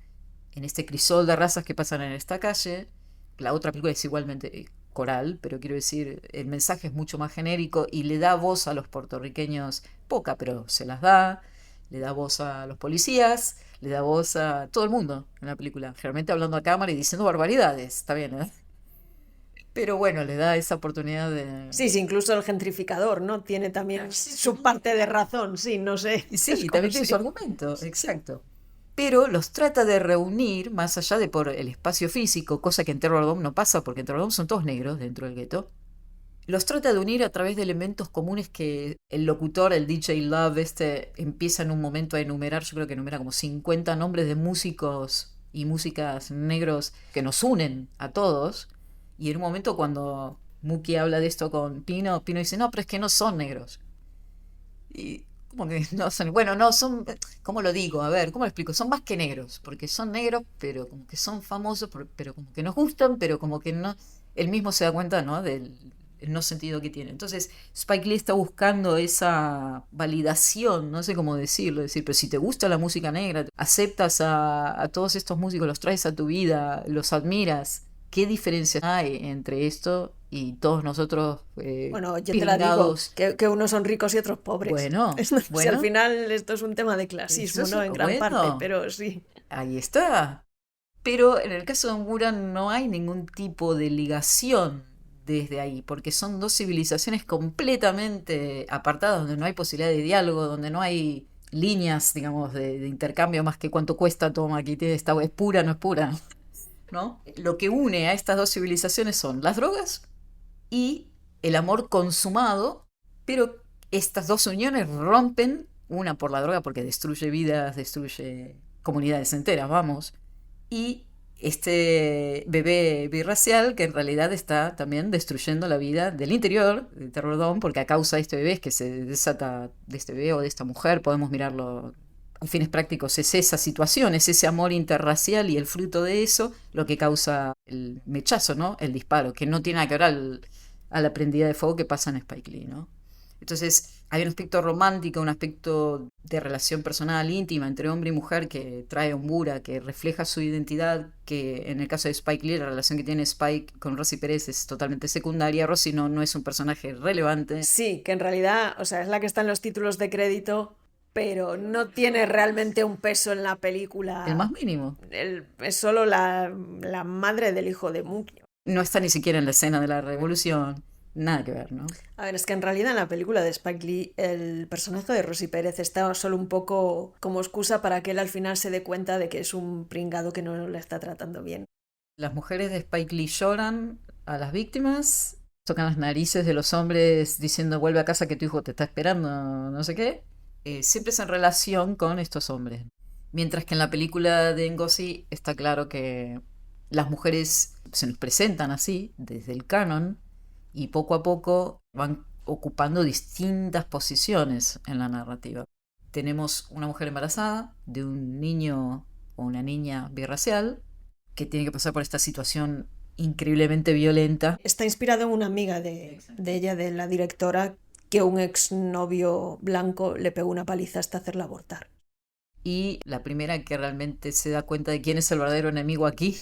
en este crisol de razas que pasan en esta calle. La otra película es igualmente coral, pero quiero decir, el mensaje es mucho más genérico y le da voz a los puertorriqueños, poca, pero se las da, le da voz a los policías, le da voz a todo el mundo en la película, generalmente hablando a cámara y diciendo barbaridades, está bien, ¿eh? Pero bueno, le da esa oportunidad de... Sí, incluso el gentrificador, ¿no? Tiene también su parte de razón, sí, no sé. Sí, y también tiene su argumento, exacto. Pero los trata de reunir más allá de por el espacio físico, cosa que en Terror Dome no pasa, porque en Terror Dome son todos negros dentro del gueto. Los trata de unir a través de elementos comunes que el locutor, el DJ Love, empieza en un momento a enumerar, yo creo que enumera como 50 nombres de músicos y músicas negros que nos unen a todos. Y en un momento cuando Mookie habla de esto con Pino dice, no, pero es que no son negros. Y como que no son, bueno, no son, ¿cómo lo digo? A ver, ¿cómo lo explico? Son más que negros, porque son negros, pero como que son famosos, pero como que nos gustan, pero como que no, él mismo se da cuenta, ¿no? Del el no sentido que tiene. Entonces, Spike Lee está buscando esa validación, no sé cómo decirlo, decir, pero si te gusta la música negra, aceptas a todos estos músicos, los traes a tu vida, los admiras, ¿qué diferencia hay entre esto y todos nosotros bueno, yo te la digo, que unos son ricos y otros pobres. Bueno, Si al final esto es un tema de clasismo, ¿no? En gran parte, pero sí. Ahí está. Pero en el caso de Ongura no hay ningún tipo de ligación desde ahí, porque son dos civilizaciones completamente apartadas, donde no hay posibilidad de diálogo, donde no hay líneas, digamos, de intercambio más que cuánto cuesta, toma, aquí tiene esta, es pura, no es pura, ¿no? Lo que une a estas dos civilizaciones son las drogas y el amor consumado, pero estas dos uniones rompen, una por la droga porque destruye vidas, destruye comunidades enteras, vamos, y este bebé birracial que en realidad está también destruyendo la vida del interior de Terror porque a causa de este bebé es que se desata de este bebé o de esta mujer, podemos mirarlo a fines prácticos, es esa situación, es ese amor interracial y el fruto de eso lo que causa el mechazo, ¿no? El disparo, que no tiene nada que ver a la prendida de fuego que pasa en Spike Lee, ¿no? Entonces hay un aspecto romántico, un aspecto de relación personal íntima entre hombre y mujer que trae Ongura, que refleja su identidad, que en el caso de Spike Lee la relación que tiene Spike con Rosy Pérez es totalmente secundaria. Rosy no es un personaje relevante. Sí, que en realidad, o sea, es la que está en los títulos de crédito, pero no tiene realmente un peso en la película. El más mínimo. Es solo la madre del hijo de Mookie. No está ni siquiera en la escena de la revolución. Nada que ver, ¿no? A ver, es que en realidad en la película de Spike Lee el personaje de Rosy Pérez está solo un poco como excusa para que él al final se dé cuenta de que es un pringado que no le está tratando bien. Las mujeres de Spike Lee lloran a las víctimas, tocan las narices de los hombres diciendo vuelve a casa que tu hijo te está esperando, no sé qué. Siempre es en relación con estos hombres. Mientras que en la película de Ngozi está claro que las mujeres se nos presentan así, desde el canon, y poco a poco van ocupando distintas posiciones en la narrativa. Tenemos una mujer embarazada de un niño o una niña birracial que tiene que pasar por esta situación increíblemente violenta. Está inspirado en una amiga de ella, de la directora, que un exnovio blanco le pegó una paliza hasta hacerla abortar. Y la primera que realmente se da cuenta de quién es el verdadero enemigo aquí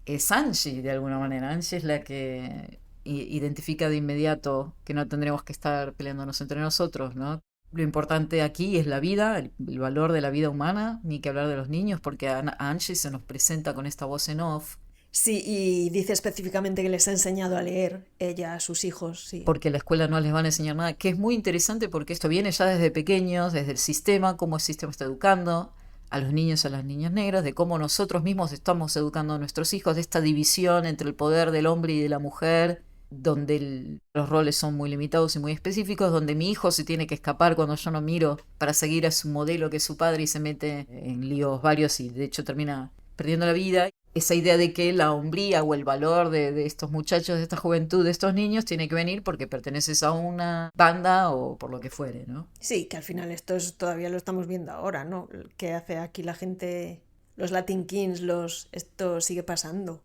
es Angie, de alguna manera. Angie es la que identifica de inmediato que no tendremos que estar peleándonos entre nosotros, ¿no? Lo importante aquí es la vida, el valor de la vida humana, ni que hablar de los niños, porque a Angie se nos presenta con esta voz en off. Sí, y dice específicamente que les ha enseñado a leer ella a sus hijos, sí. Porque la escuela no les van a enseñar nada, que es muy interesante porque esto viene ya desde pequeños, desde el sistema, cómo el sistema está educando a los niños y a las niñas negras, de cómo nosotros mismos estamos educando a nuestros hijos, de esta división entre el poder del hombre y de la mujer, donde los roles son muy limitados y muy específicos, donde mi hijo se tiene que escapar cuando yo no miro para seguir a su modelo que es su padre y se mete en líos varios y de hecho termina perdiendo la vida. Esa idea de que la hombría o el valor de estos muchachos, de esta juventud, de estos niños, tiene que venir porque perteneces a una banda o por lo que fuere, ¿no? Sí, que al final todavía lo estamos viendo ahora, ¿no? ¿Qué hace aquí la gente, los Latin Kings, esto sigue pasando?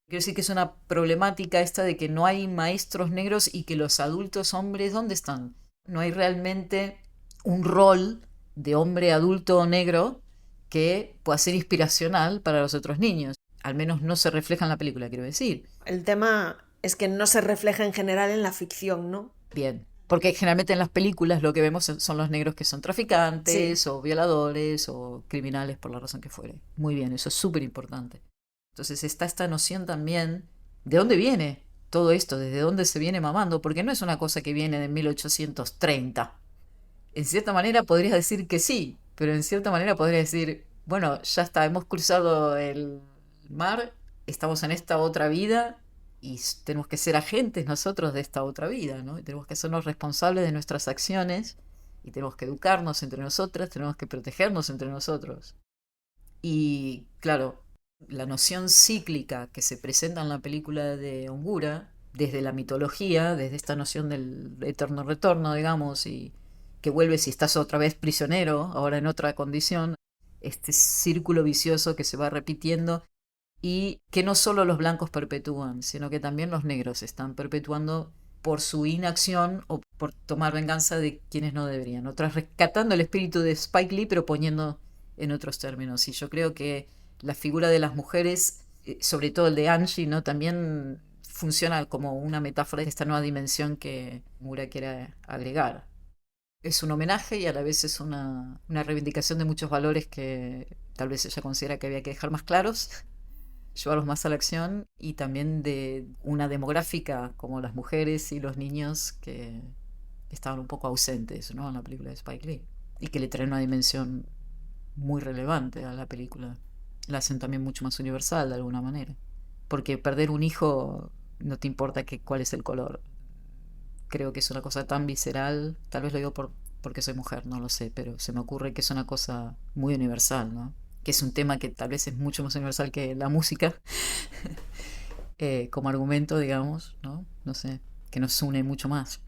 Quiero decir que es una problemática esta de que no hay maestros negros y que los adultos hombres, ¿dónde están? No hay realmente un rol de hombre adulto negro que pueda ser inspiracional para los otros niños. Al menos no se refleja en la película, quiero decir. El tema es que no se refleja en general en la ficción, ¿no? Bien, porque generalmente en las películas lo que vemos son los negros que son traficantes, sí, o violadores o criminales por la razón que fuere. Muy bien, eso es súper importante. Entonces está esta noción también de dónde viene todo esto, desde dónde se viene mamando, porque no es una cosa que viene de 1830. En cierta manera podrías decir que sí, pero en cierta manera podrías decir, bueno, ya está, hemos cruzado el mar, estamos en esta otra vida y tenemos que ser agentes nosotros de esta otra vida, ¿no? Y tenemos que hacernos responsables de nuestras acciones y tenemos que educarnos entre nosotras, tenemos que protegernos entre nosotros. Y claro, la noción cíclica que se presenta en la película de Ongura, desde la mitología, desde esta noción del eterno retorno, digamos, y que vuelves y estás otra vez prisionero, ahora en otra condición, este círculo vicioso que se va repitiendo y que no solo los blancos perpetúan, sino que también los negros están perpetuando por su inacción o por tomar venganza de quienes no deberían. Otras rescatando el espíritu de Spike Lee, pero poniendo en otros términos. Y yo creo que la figura de las mujeres, sobre todo el de Angie, ¿no? También funciona como una metáfora de esta nueva dimensión que Mura quiere agregar. Es un homenaje y a la vez es una reivindicación de muchos valores que tal vez ella considera que había que dejar más claros, llevarlos más a la acción, y también de una demográfica como las mujeres y los niños que estaban un poco ausentes, ¿no?, en la película de Spike Lee, y que le traen una dimensión muy relevante a la película. La hacen también mucho más universal de alguna manera, porque perder un hijo no te importa cuál es el color. Creo que es una cosa tan visceral, tal vez lo digo porque soy mujer, no lo sé, pero se me ocurre que es una cosa muy universal, ¿no? Que es un tema que tal vez es mucho más universal que la música, como argumento, digamos, ¿no? No sé, que nos une mucho más.